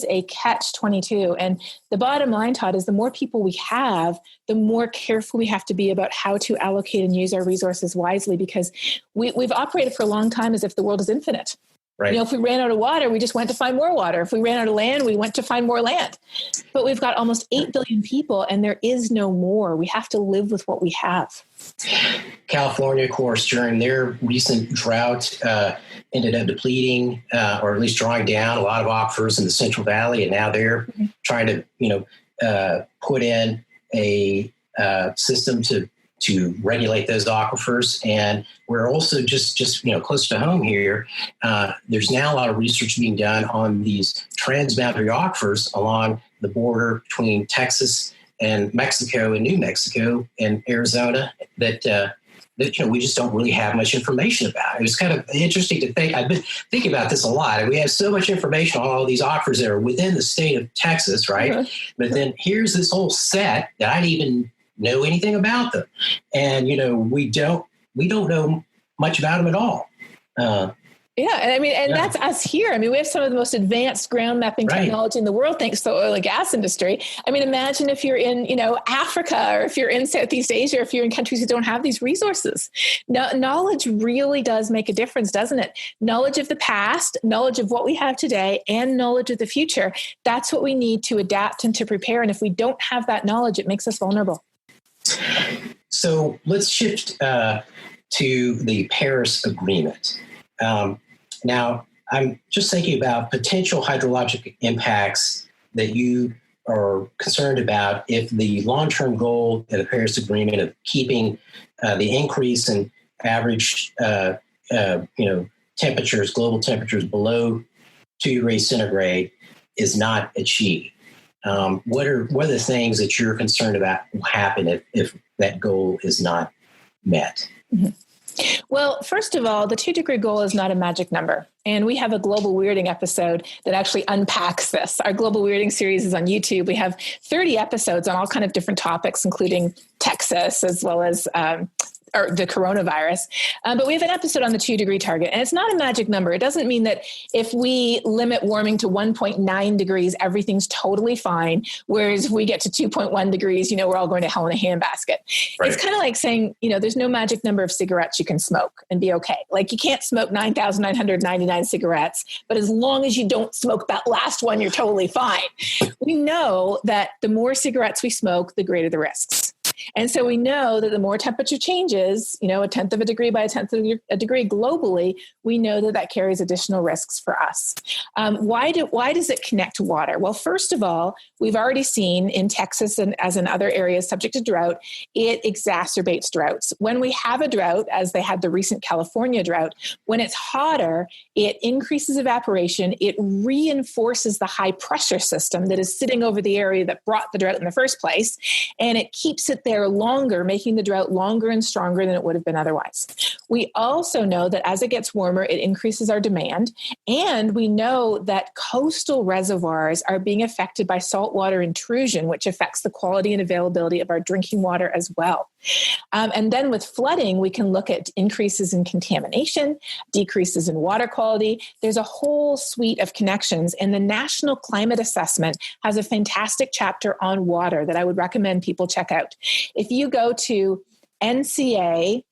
a catch-22. And the bottom line, Todd, is the more people we have, the more careful we have to be about how to allocate and use our resources wisely, because we've operated for a long time as if the world is infinite. Right. If we ran out of water, we just went to find more water. If we ran out of land, we went to find more land. But we've got almost 8 billion people, and there is no more. We have to live with what we have. California, of course, during their recent drought, ended up depleting or at least drawing down a lot of aquifers in the Central Valley, and now they're trying to put in a system to regulate those aquifers. And we're also just close to home here. There's now a lot of research being done on these transboundary aquifers along the border between Texas and Mexico and New Mexico and Arizona that we just don't really have much information about. It was kind of interesting to think. I've been thinking about this a lot. And we have so much information on all these aquifers that are within the state of Texas, right? But then here's this whole set that I didn't even know anything about them. And, we don't know much about them at all. That's us here. I mean, we have some of the most advanced ground mapping technology in the world, thanks to the oil and gas industry. I mean, imagine if you're in, Africa, or if you're in Southeast Asia, or if you're in countries who don't have these resources. Knowledge really does make a difference, doesn't it? Knowledge of the past, knowledge of what we have today, and knowledge of the future. That's what we need to adapt and to prepare. And if we don't have that knowledge, it makes us vulnerable. So let's shift to the Paris Agreement. Now, I'm just thinking about potential hydrologic impacts that you are concerned about if the long-term goal of the Paris Agreement of keeping the increase in average, temperatures, global temperatures below 2 degrees centigrade is not achieved. What are the things that you're concerned about will happen if that goal is not met? Mm-hmm. Well, first of all, the 2-degree goal is not a magic number. And we have a global weirding episode that actually unpacks this. Our global weirding series is on YouTube. We have 30 episodes on all kind of different topics, including Texas, as well as or the coronavirus. But we have an episode on the 2-degree target, and it's not a magic number. It doesn't mean that if we limit warming to 1.9 degrees, everything's totally fine. Whereas if we get to 2.1 degrees, we're all going to hell in a handbasket. Right. It's kind of like saying, there's no magic number of cigarettes you can smoke and be okay. Like you can't smoke 9,999 cigarettes, but as long as you don't smoke that last one, you're totally fine. We know that the more cigarettes we smoke, the greater the risks. And so we know that the more temperature changes, a tenth of a degree by a tenth of a degree globally, we know that carries additional risks for us. Why does it connect to water? Well, first of all, we've already seen in Texas and as in other areas subject to drought, it exacerbates droughts. When we have a drought, as they had the recent California drought, when it's hotter, it increases evaporation. It reinforces the high pressure system that is sitting over the area that brought the drought in the first place. And it keeps it there longer, making the drought longer and stronger than it would have been otherwise. We also know that as it gets warmer, it increases our demand. And we know that coastal reservoirs are being affected by saltwater intrusion, which affects the quality and availability of our drinking water as well. And then with flooding, we can look at increases in contamination, decreases in water quality. There's a whole suite of connections. And the National Climate Assessment has a fantastic chapter on water that I would recommend people check out. If you go to NCA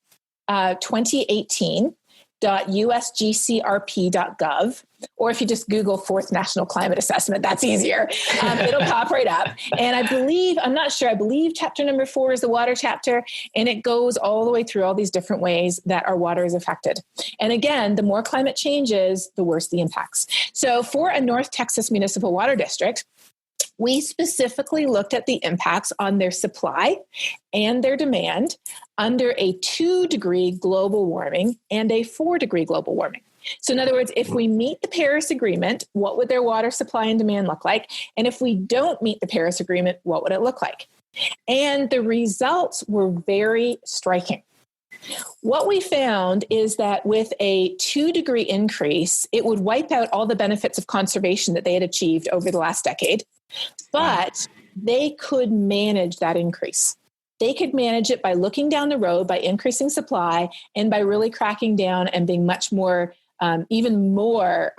2018.usgcrp.gov, or if you just Google Fourth National Climate Assessment, that's easier. It'll pop right up. And I believe chapter number 4 is the water chapter, and it goes all the way through all these different ways that our water is affected. And again, the more climate changes, the worse the impacts. So for a North Texas municipal water district, we specifically looked at the impacts on their supply and their demand under a 2-degree global warming and a 4-degree global warming. So in other words, if we meet the Paris Agreement, what would their water supply and demand look like? And if we don't meet the Paris Agreement, what would it look like? And the results were very striking. What we found is that with a 2-degree increase, it would wipe out all the benefits of conservation that they had achieved over the last decade, but they could manage that increase. They could manage it by looking down the road, by increasing supply, and by really cracking down and being much more, even more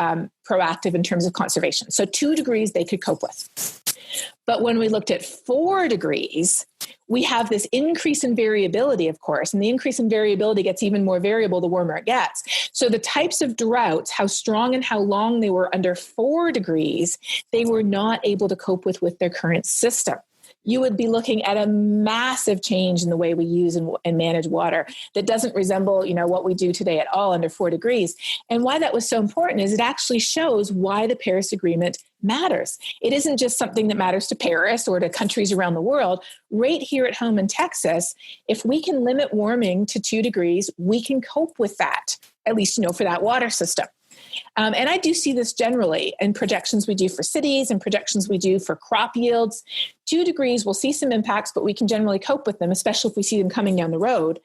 proactive in terms of conservation. So 2 degrees they could cope with. But when we looked at 4 degrees, we have this increase in variability, of course, and the increase in variability gets even more variable the warmer it gets. So the types of droughts, how strong and how long they were under 4 degrees, they were not able to cope with their current system. You would be looking at a massive change in the way we use and manage water that doesn't resemble, what we do today at all under 4 degrees. And why that was so important is it actually shows why the Paris Agreement matters. It isn't just something that matters to Paris or to countries around the world. Right here at home in Texas, if we can limit warming to 2 degrees, we can cope with that, at least, for that water system. And I do see this generally in projections we do for cities and projections we do for crop yields. 2 degrees, we'll see some impacts, but we can generally cope with them, especially if we see them coming down the road.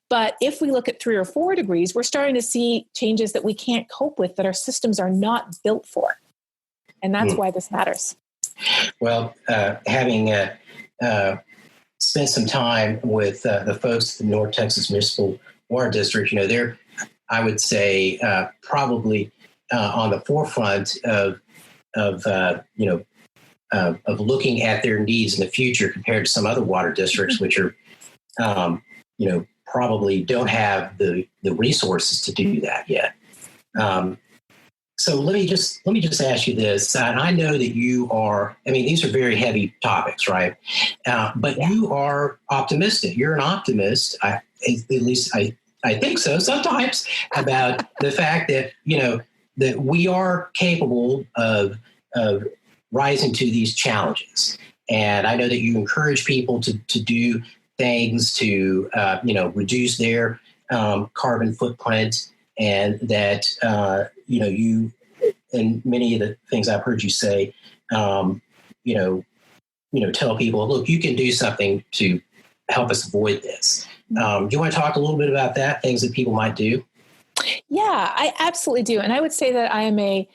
But if we look at 3 or 4 degrees, we're starting to see changes that we can't cope with, that our systems are not built for. And that's why this matters. Well, having spent some time with the folks at the North Texas Municipal Water District, they're, I would say, probably on the forefront of looking at their needs in the future compared to some other water districts, which are, probably don't have the resources to do that yet. So let me just ask you this. And I know that you are, these are very heavy topics, right? But you are optimistic. You're an optimist. At least I think so sometimes, about the fact that, that we are capable of rising to these challenges. And I know that you encourage people to do things to, reduce their carbon footprint, and that, you, and many of the things I've heard you say, tell people, look, you can do something to help us avoid this. Do you want to talk a little bit about that, things that people might do? Yeah, I absolutely do. And I would say that I am a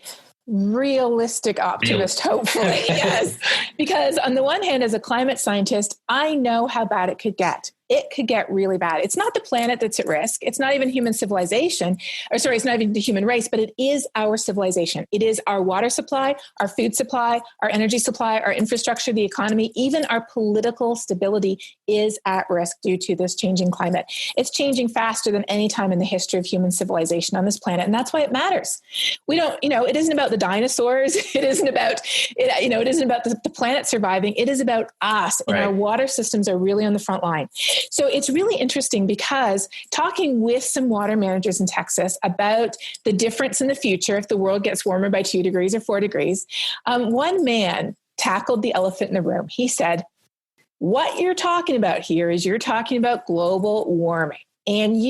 realistic optimist, hopefully. Yes. Because on the one hand, as a climate scientist, I know how bad it could get. It could get really bad. It's not the planet that's at risk. It's not even human civilization, it's not even the human race, but it is our civilization. It is our water supply, our food supply, our energy supply, our infrastructure, the economy, even our political stability is at risk due to this changing climate. It's changing faster than any time in the history of human civilization on this planet. And that's why it matters. We don't, it isn't about the dinosaurs. It isn't about, it isn't about the planet surviving. It is about us, and our water systems are really on the front line. So it's really interesting, because talking with some water managers in Texas about the difference in the future if the world gets warmer by 2 degrees or 4 degrees, one man tackled the elephant in the room. He said, what you're talking about here is you're talking about global warming. And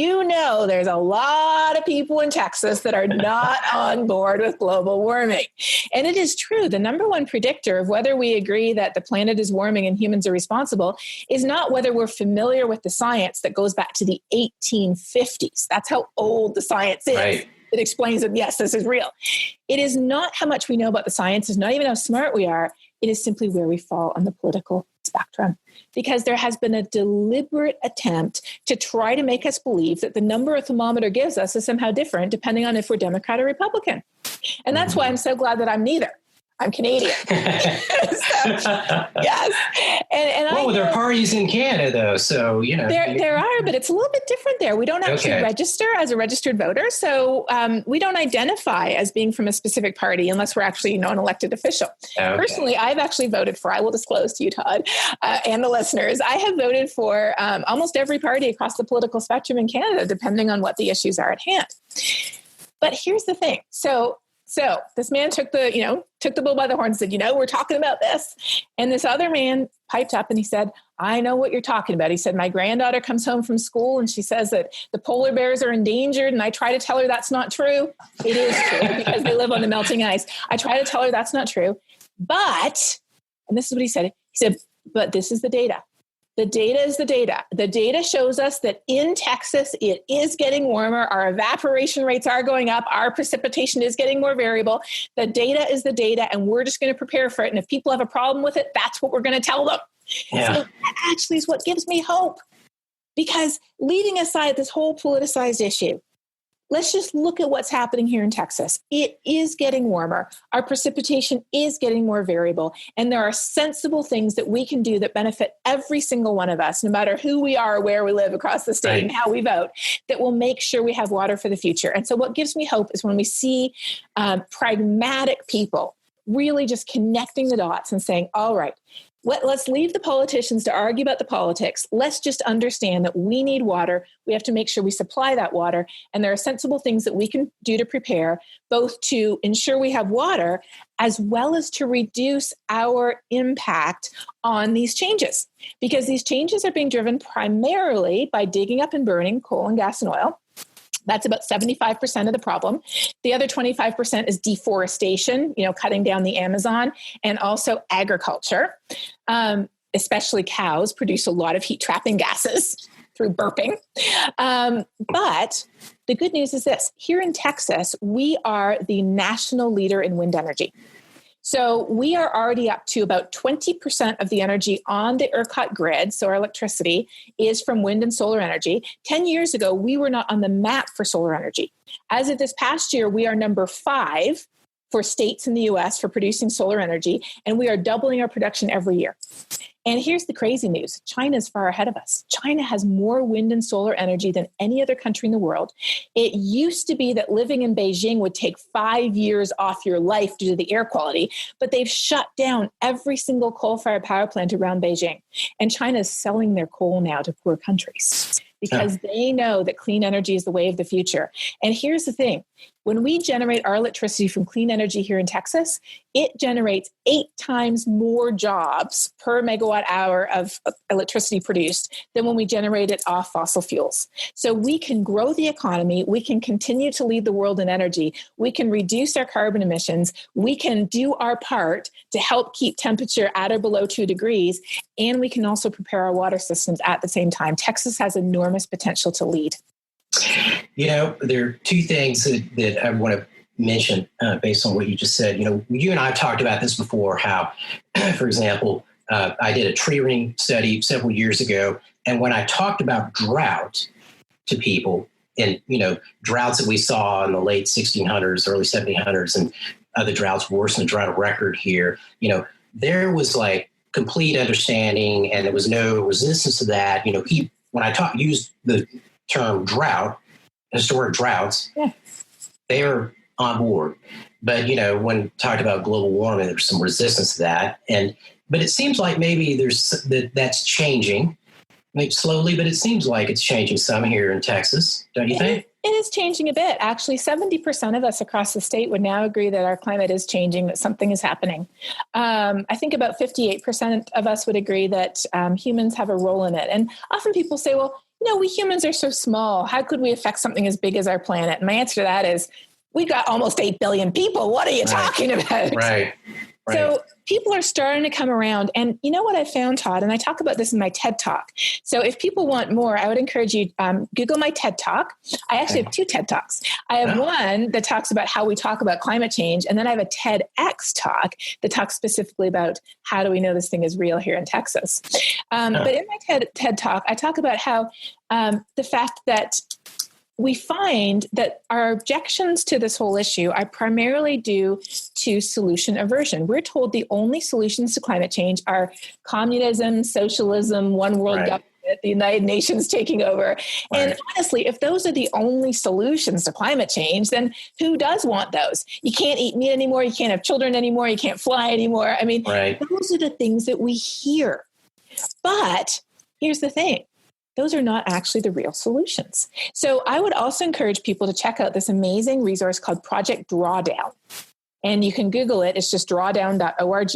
there's a lot of people in Texas that are not on board with global warming. And it is true. The number one predictor of whether we agree that the planet is warming and humans are responsible is not whether we're familiar with the science that goes back to the 1850s. That's how old the science is. Right. It explains that, yes, this is real. It is not how much we know about the science. It's not even how smart we are. It is simply where we fall on the political spectrum, because there has been a deliberate attempt to try to make us believe that the number a thermometer gives us is somehow different depending on if we're Democrat or Republican. And that's why I'm so glad that I'm neither. I'm Canadian. Yes. And there are parties in Canada, though. So, There are, but it's a little bit different there. We don't actually register as a registered voter. So we don't identify as being from a specific party unless we're actually, an elected official. Okay. Personally, I've actually voted for, I will disclose to you, Todd, and the listeners, I have voted for almost every party across the political spectrum in Canada, depending on what the issues are at hand. But here's the thing. So this man took the bull by the horn and said, we're talking about this. And this other man piped up and he said, I know what you're talking about. He said, my granddaughter comes home from school and she says that the polar bears are endangered. And I try to tell her that's not true. It is true because they live on the melting ice. I try to tell her that's not true. But, and this is what he said, but this is the data. The data is the data. The data shows us that in Texas, it is getting warmer. Our evaporation rates are going up. Our precipitation is getting more variable. The data is the data, and we're just going to prepare for it. And if people have a problem with it, that's what we're going to tell them. Yeah. So that actually is what gives me hope. Because leaving aside this whole politicized issue, let's just look at what's happening here in Texas. It is getting warmer. Our precipitation is getting more variable. And there are sensible things that we can do that benefit every single one of us, no matter who we are, where we live across the state, and how we vote, that will make sure we have water for the future. And so what gives me hope is when we see pragmatic people really just connecting the dots and saying, all right, let's leave the politicians to argue about the politics. Let's just understand that we need water. We have to make sure we supply that water. And there are sensible things that we can do to prepare, both to ensure we have water, as well as to reduce our impact on these changes. Because these changes are being driven primarily by digging up and burning coal and gas and oil. That's about 75% of the problem. The other 25% is deforestation, cutting down the Amazon, and also agriculture. Especially cows produce a lot of heat trapping gases through burping. But the good news is this. Here in Texas, we are the national leader in wind energy. So we are already up to about 20% of the energy on the ERCOT grid, so our electricity, is from wind and solar energy. 10 years ago, we were not on the map for solar energy. As of this past year, we are number 5 for states in the U.S. for producing solar energy, and we are doubling our production every year. And here's the crazy news. China is far ahead of us. China has more wind and solar energy than any other country in the world. It used to be that living in Beijing would take 5 years off your life due to the air quality, but they've shut down every single coal-fired power plant around Beijing. And China is selling their coal now to poor countries because they know that clean energy is the way of the future. And here's the thing. When we generate our electricity from clean energy here in Texas, it generates 8 times more jobs per megawatt hour of electricity produced than when we generate it off fossil fuels. So we can grow the economy. We can continue to lead the world in energy. We can reduce our carbon emissions. We can do our part to help keep temperature at or below 2 degrees. And we can also prepare our water systems at the same time. Texas has enormous potential to lead. There are 2 things that I want to mention based on what you just said. You and I have talked about this before, how, for example, I did a tree ring study several years ago. And when I talked about drought to people and, droughts that we saw in the late 1600s, early 1700s, and other droughts worse than the drought of record here, there was like complete understanding and there was no resistance to that. When I used the term drought, historic droughts, they're on board. But, when talked about global warming, there's some resistance to that. But it seems like maybe that's changing, maybe slowly, but it seems like it's changing some here in Texas. Don't you think? It is changing a bit. Actually, 70% of us across the state would now agree that our climate is changing, that something is happening. I think about 58% of us would agree that humans have a role in it. And often people say, well, we humans are so small. How could we affect something as big as our planet? And my answer to that is, we got almost 8 billion people. What are you talking about? Right. So people are starting to come around. And you know what I found, Todd? And I talk about this in my TED Talk. So if people want more, I would encourage you, Google my TED Talk. I actually have 2 TED Talks. I have one that talks about how we talk about climate change. And then I have a TEDx talk that talks specifically about how do we know this thing is real here in Texas. But in my TED Talk, I talk about how the fact that we find that our objections to this whole issue are primarily due to solution aversion. We're told the only solutions to climate change are communism, socialism, one world government, the United Nations taking over. And honestly, if those are the only solutions to climate change, then who does want those? You can't eat meat anymore. You can't have children anymore. You can't fly anymore. I mean, those are the things that we hear. But here's the thing. Those are not actually the real solutions. So I would also encourage people to check out this amazing resource called Project Drawdown. And you can Google it. It's just drawdown.org.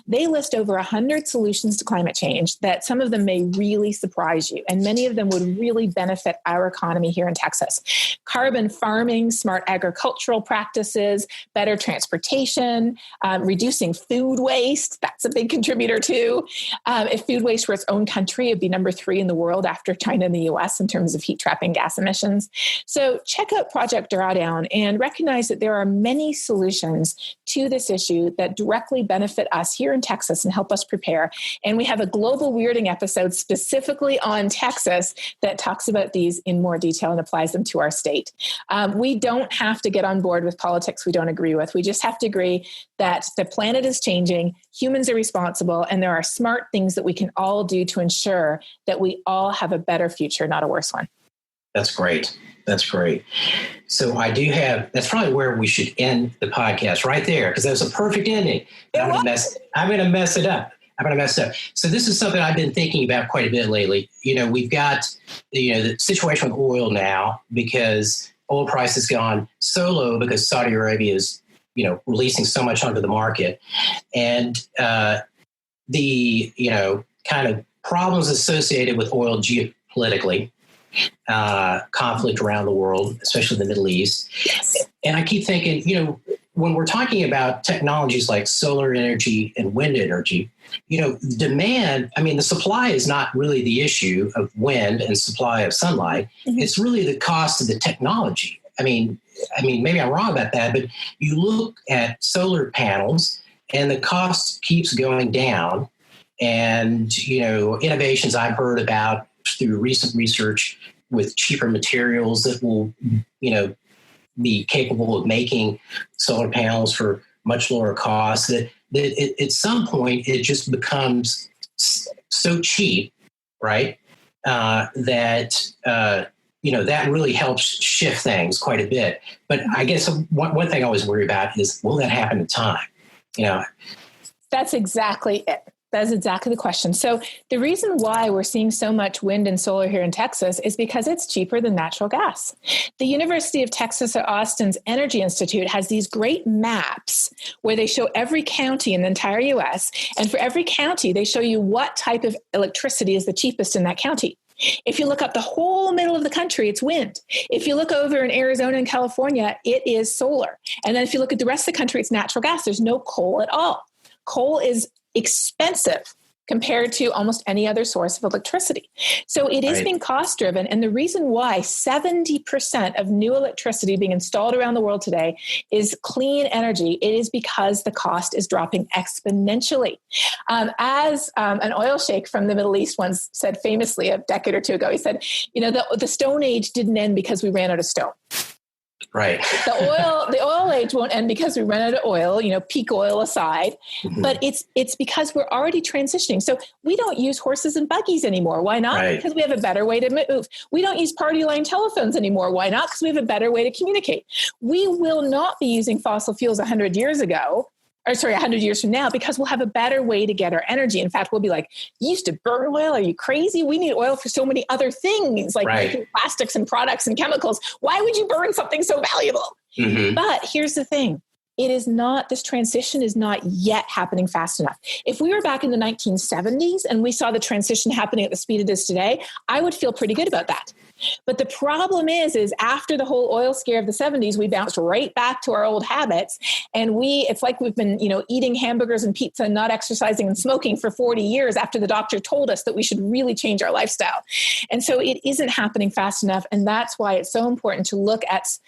They list over 100 solutions to climate change that some of them may really surprise you. And many of them would really benefit our economy here in Texas. Carbon farming, smart agricultural practices, better transportation, reducing food waste. That's a big contributor too. If food waste were its own country, it'd be number 3 in the world after China and the US in terms of heat trapping gas emissions. So check out Project Drawdown and recognize that there are many solutions to this issue that directly benefit us here in Texas and help us prepare. And we have a global weirding episode specifically on Texas that talks about these in more detail and applies them to our state. We don't have to get on board with politics we don't agree with. We just have to agree that the planet is changing, humans are responsible, and there are smart things that we can all do to ensure that we all have a better future, not a worse one. That's great. That's great. So that's probably where we should end the podcast right there, because that was a perfect ending. I'm going to mess it up. So this is something I've been thinking about quite a bit lately. We've got, the situation with oil now because oil price has gone so low because Saudi Arabia is, releasing so much onto the market. And the, kind of problems associated with oil geopolitically, conflict around the world, especially the Middle East. Yes. And I keep thinking, when we're talking about technologies like solar energy and wind energy, demand, the supply is not really the issue of wind and supply of sunlight. Mm-hmm. It's really the cost of the technology. Maybe I'm wrong about that, but you look at solar panels and the cost keeps going down. And, innovations I've heard about through recent research with cheaper materials that will, be capable of making solar panels for much lower costs, that at some point it just becomes so cheap, right? That really helps shift things quite a bit. But I guess one thing I always worry about is, will that happen in time? That's exactly it. That's exactly the question. So the reason why we're seeing so much wind and solar here in Texas is because it's cheaper than natural gas. The University of Texas at Austin's Energy Institute has these great maps where they show every county in the entire U.S. And for every county, they show you what type of electricity is the cheapest in that county. If you look up the whole middle of the country, it's wind. If you look over in Arizona and California, it is solar. And then if you look at the rest of the country, it's natural gas. There's no coal at all. Coal is expensive compared to almost any other source of electricity. So it is being cost driven. And the reason why 70% of new electricity being installed around the world today is clean energy, it is because the cost is dropping exponentially. As an oil sheikh from the Middle East once said famously a decade or two ago, he said, the Stone Age didn't end because we ran out of stone. Right. The oil age won't end because we run out of oil, peak oil aside, mm-hmm. but it's because we're already transitioning. So we don't use horses and buggies anymore. Why not? Right. Because we have a better way to move. We don't use party line telephones anymore. Why not? Because we have a better way to communicate. We will not be using fossil fuels 100 years from now, because we'll have a better way to get our energy. In fact, we'll be like, you used to burn oil? Are you crazy? We need oil for so many other things, like making plastics and products and chemicals. Why would you burn something so valuable? Mm-hmm. But here's the thing. it is not, this transition is not yet happening fast enough. If we were back in the 1970s and we saw the transition happening at the speed it is today, I would feel pretty good about that. But the problem is after the whole oil scare of the 70s, we bounced right back to our old habits. And it's like we've been, eating hamburgers and pizza and not exercising and smoking for 40 years after the doctor told us that we should really change our lifestyle. And so it isn't happening fast enough. And that's why it's so important to look at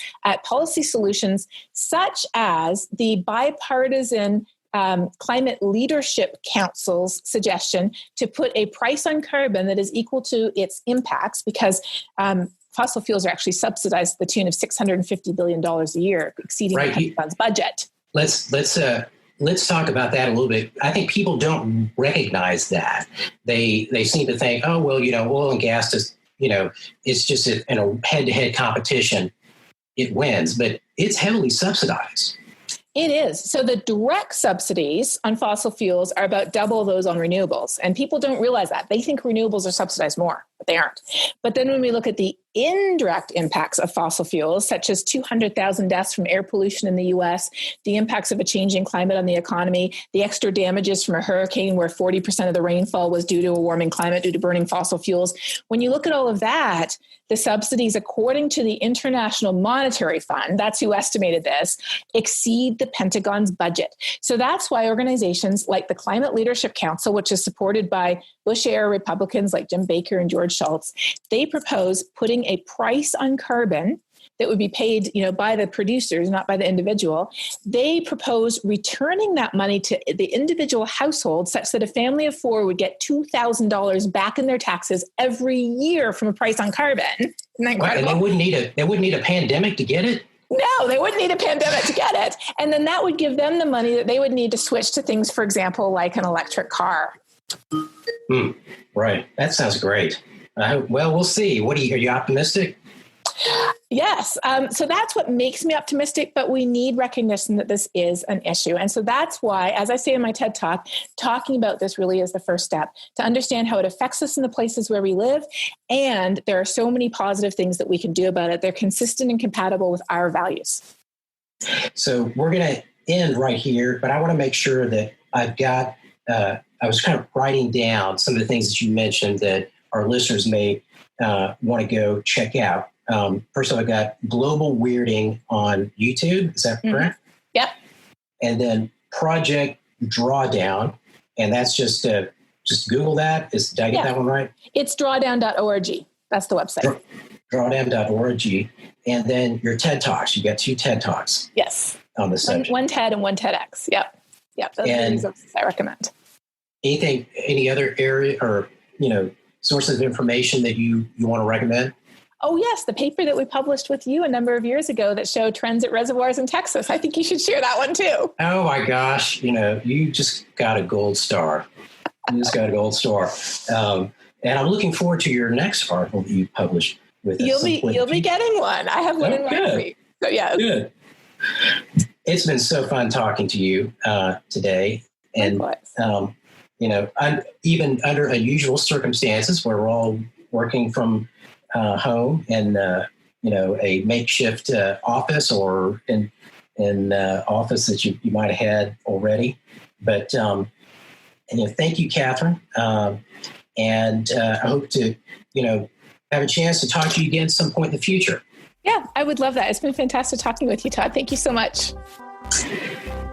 policy solutions such as the bipartisan Climate Leadership Council's suggestion to put a price on carbon that is equal to its impacts, because fossil fuels are actually subsidized to the tune of $650 billion a year, exceeding the Pentagon's budget. Let's talk about that a little bit. I think people don't recognize that. They seem to think, oh, well, oil and gas is, it's just in a head-to-head competition, it wins, but it's heavily subsidized. It is. So the direct subsidies on fossil fuels are about double those on renewables. And people don't realize that. They think renewables are subsidized more, but they aren't. But then when we look at the indirect impacts of fossil fuels, such as 200,000 deaths from air pollution in the US, the impacts of a changing climate on the economy, the extra damages from a hurricane where 40% of the rainfall was due to a warming climate due to burning fossil fuels. When you look at all of that, the subsidies, according to the International Monetary Fund, that's who estimated this, exceed the Pentagon's budget. So that's why organizations like the Climate Leadership Council, which is supported by Bush-era Republicans like Jim Baker and George Shultz, they propose putting a price on carbon that would be paid, by the producers, not by the individual. They propose returning that money to the individual household such that a family of four would get $2,000 back in their taxes every year from a price on carbon. Isn't that incredible? And they wouldn't need a pandemic to get it? No, they wouldn't need a pandemic to get it. And then that would give them the money that they would need to switch to things, for example, like an electric car. Right. That sounds great. Well, we'll see. Are you optimistic? Yes. So that's what makes me optimistic, but we need recognition that this is an issue. And so that's why, as I say in my TED Talk, talking about this really is the first step to understand how it affects us in the places where we live. And there are so many positive things that we can do about it. They're consistent and compatible with our values. So we're going to end right here, but I want to make sure that I've got, I was kind of writing down some of the things that you mentioned that our listeners may want to go check out. First of all, I got Global Weirding on YouTube. Is that correct? Yep. And then Project Drawdown. And that's just Google that. Did I get that one right? It's drawdown.org. That's the website. Drawdown.org. And then your TED Talks. You got 2 TED Talks. Yes. On the subject. One TED and one TEDx. Yep. Those are the resources I recommend. Any other area or, sources of information that you want to recommend? Oh, yes. The paper that we published with you a number of years ago that showed trends at reservoirs in Texas. I think you should share that one too. Oh, my gosh. You just got a gold star. And I'm looking forward to your next article that you publish with us. You'll be getting one. I have one in mind. So, yeah. Good. It's been so fun talking to you today. And, even under unusual circumstances where we're all working from home in a makeshift office or in office that you might have had already. But thank you, Katharine, and I hope to have a chance to talk to you again at some point in the future. Yeah, I would love that. It's been fantastic talking with you, Todd. Thank you so much.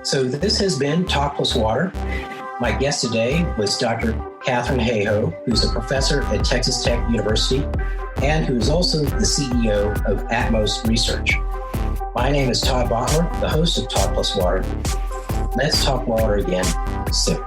So this has been Talk+Water. My guest today was Dr. Katharine Hayhoe, who's a professor at Texas Tech University and who is also the CEO of Atmos Research. My name is Todd Votteler, the host of Talk+Water. Let's talk water again soon.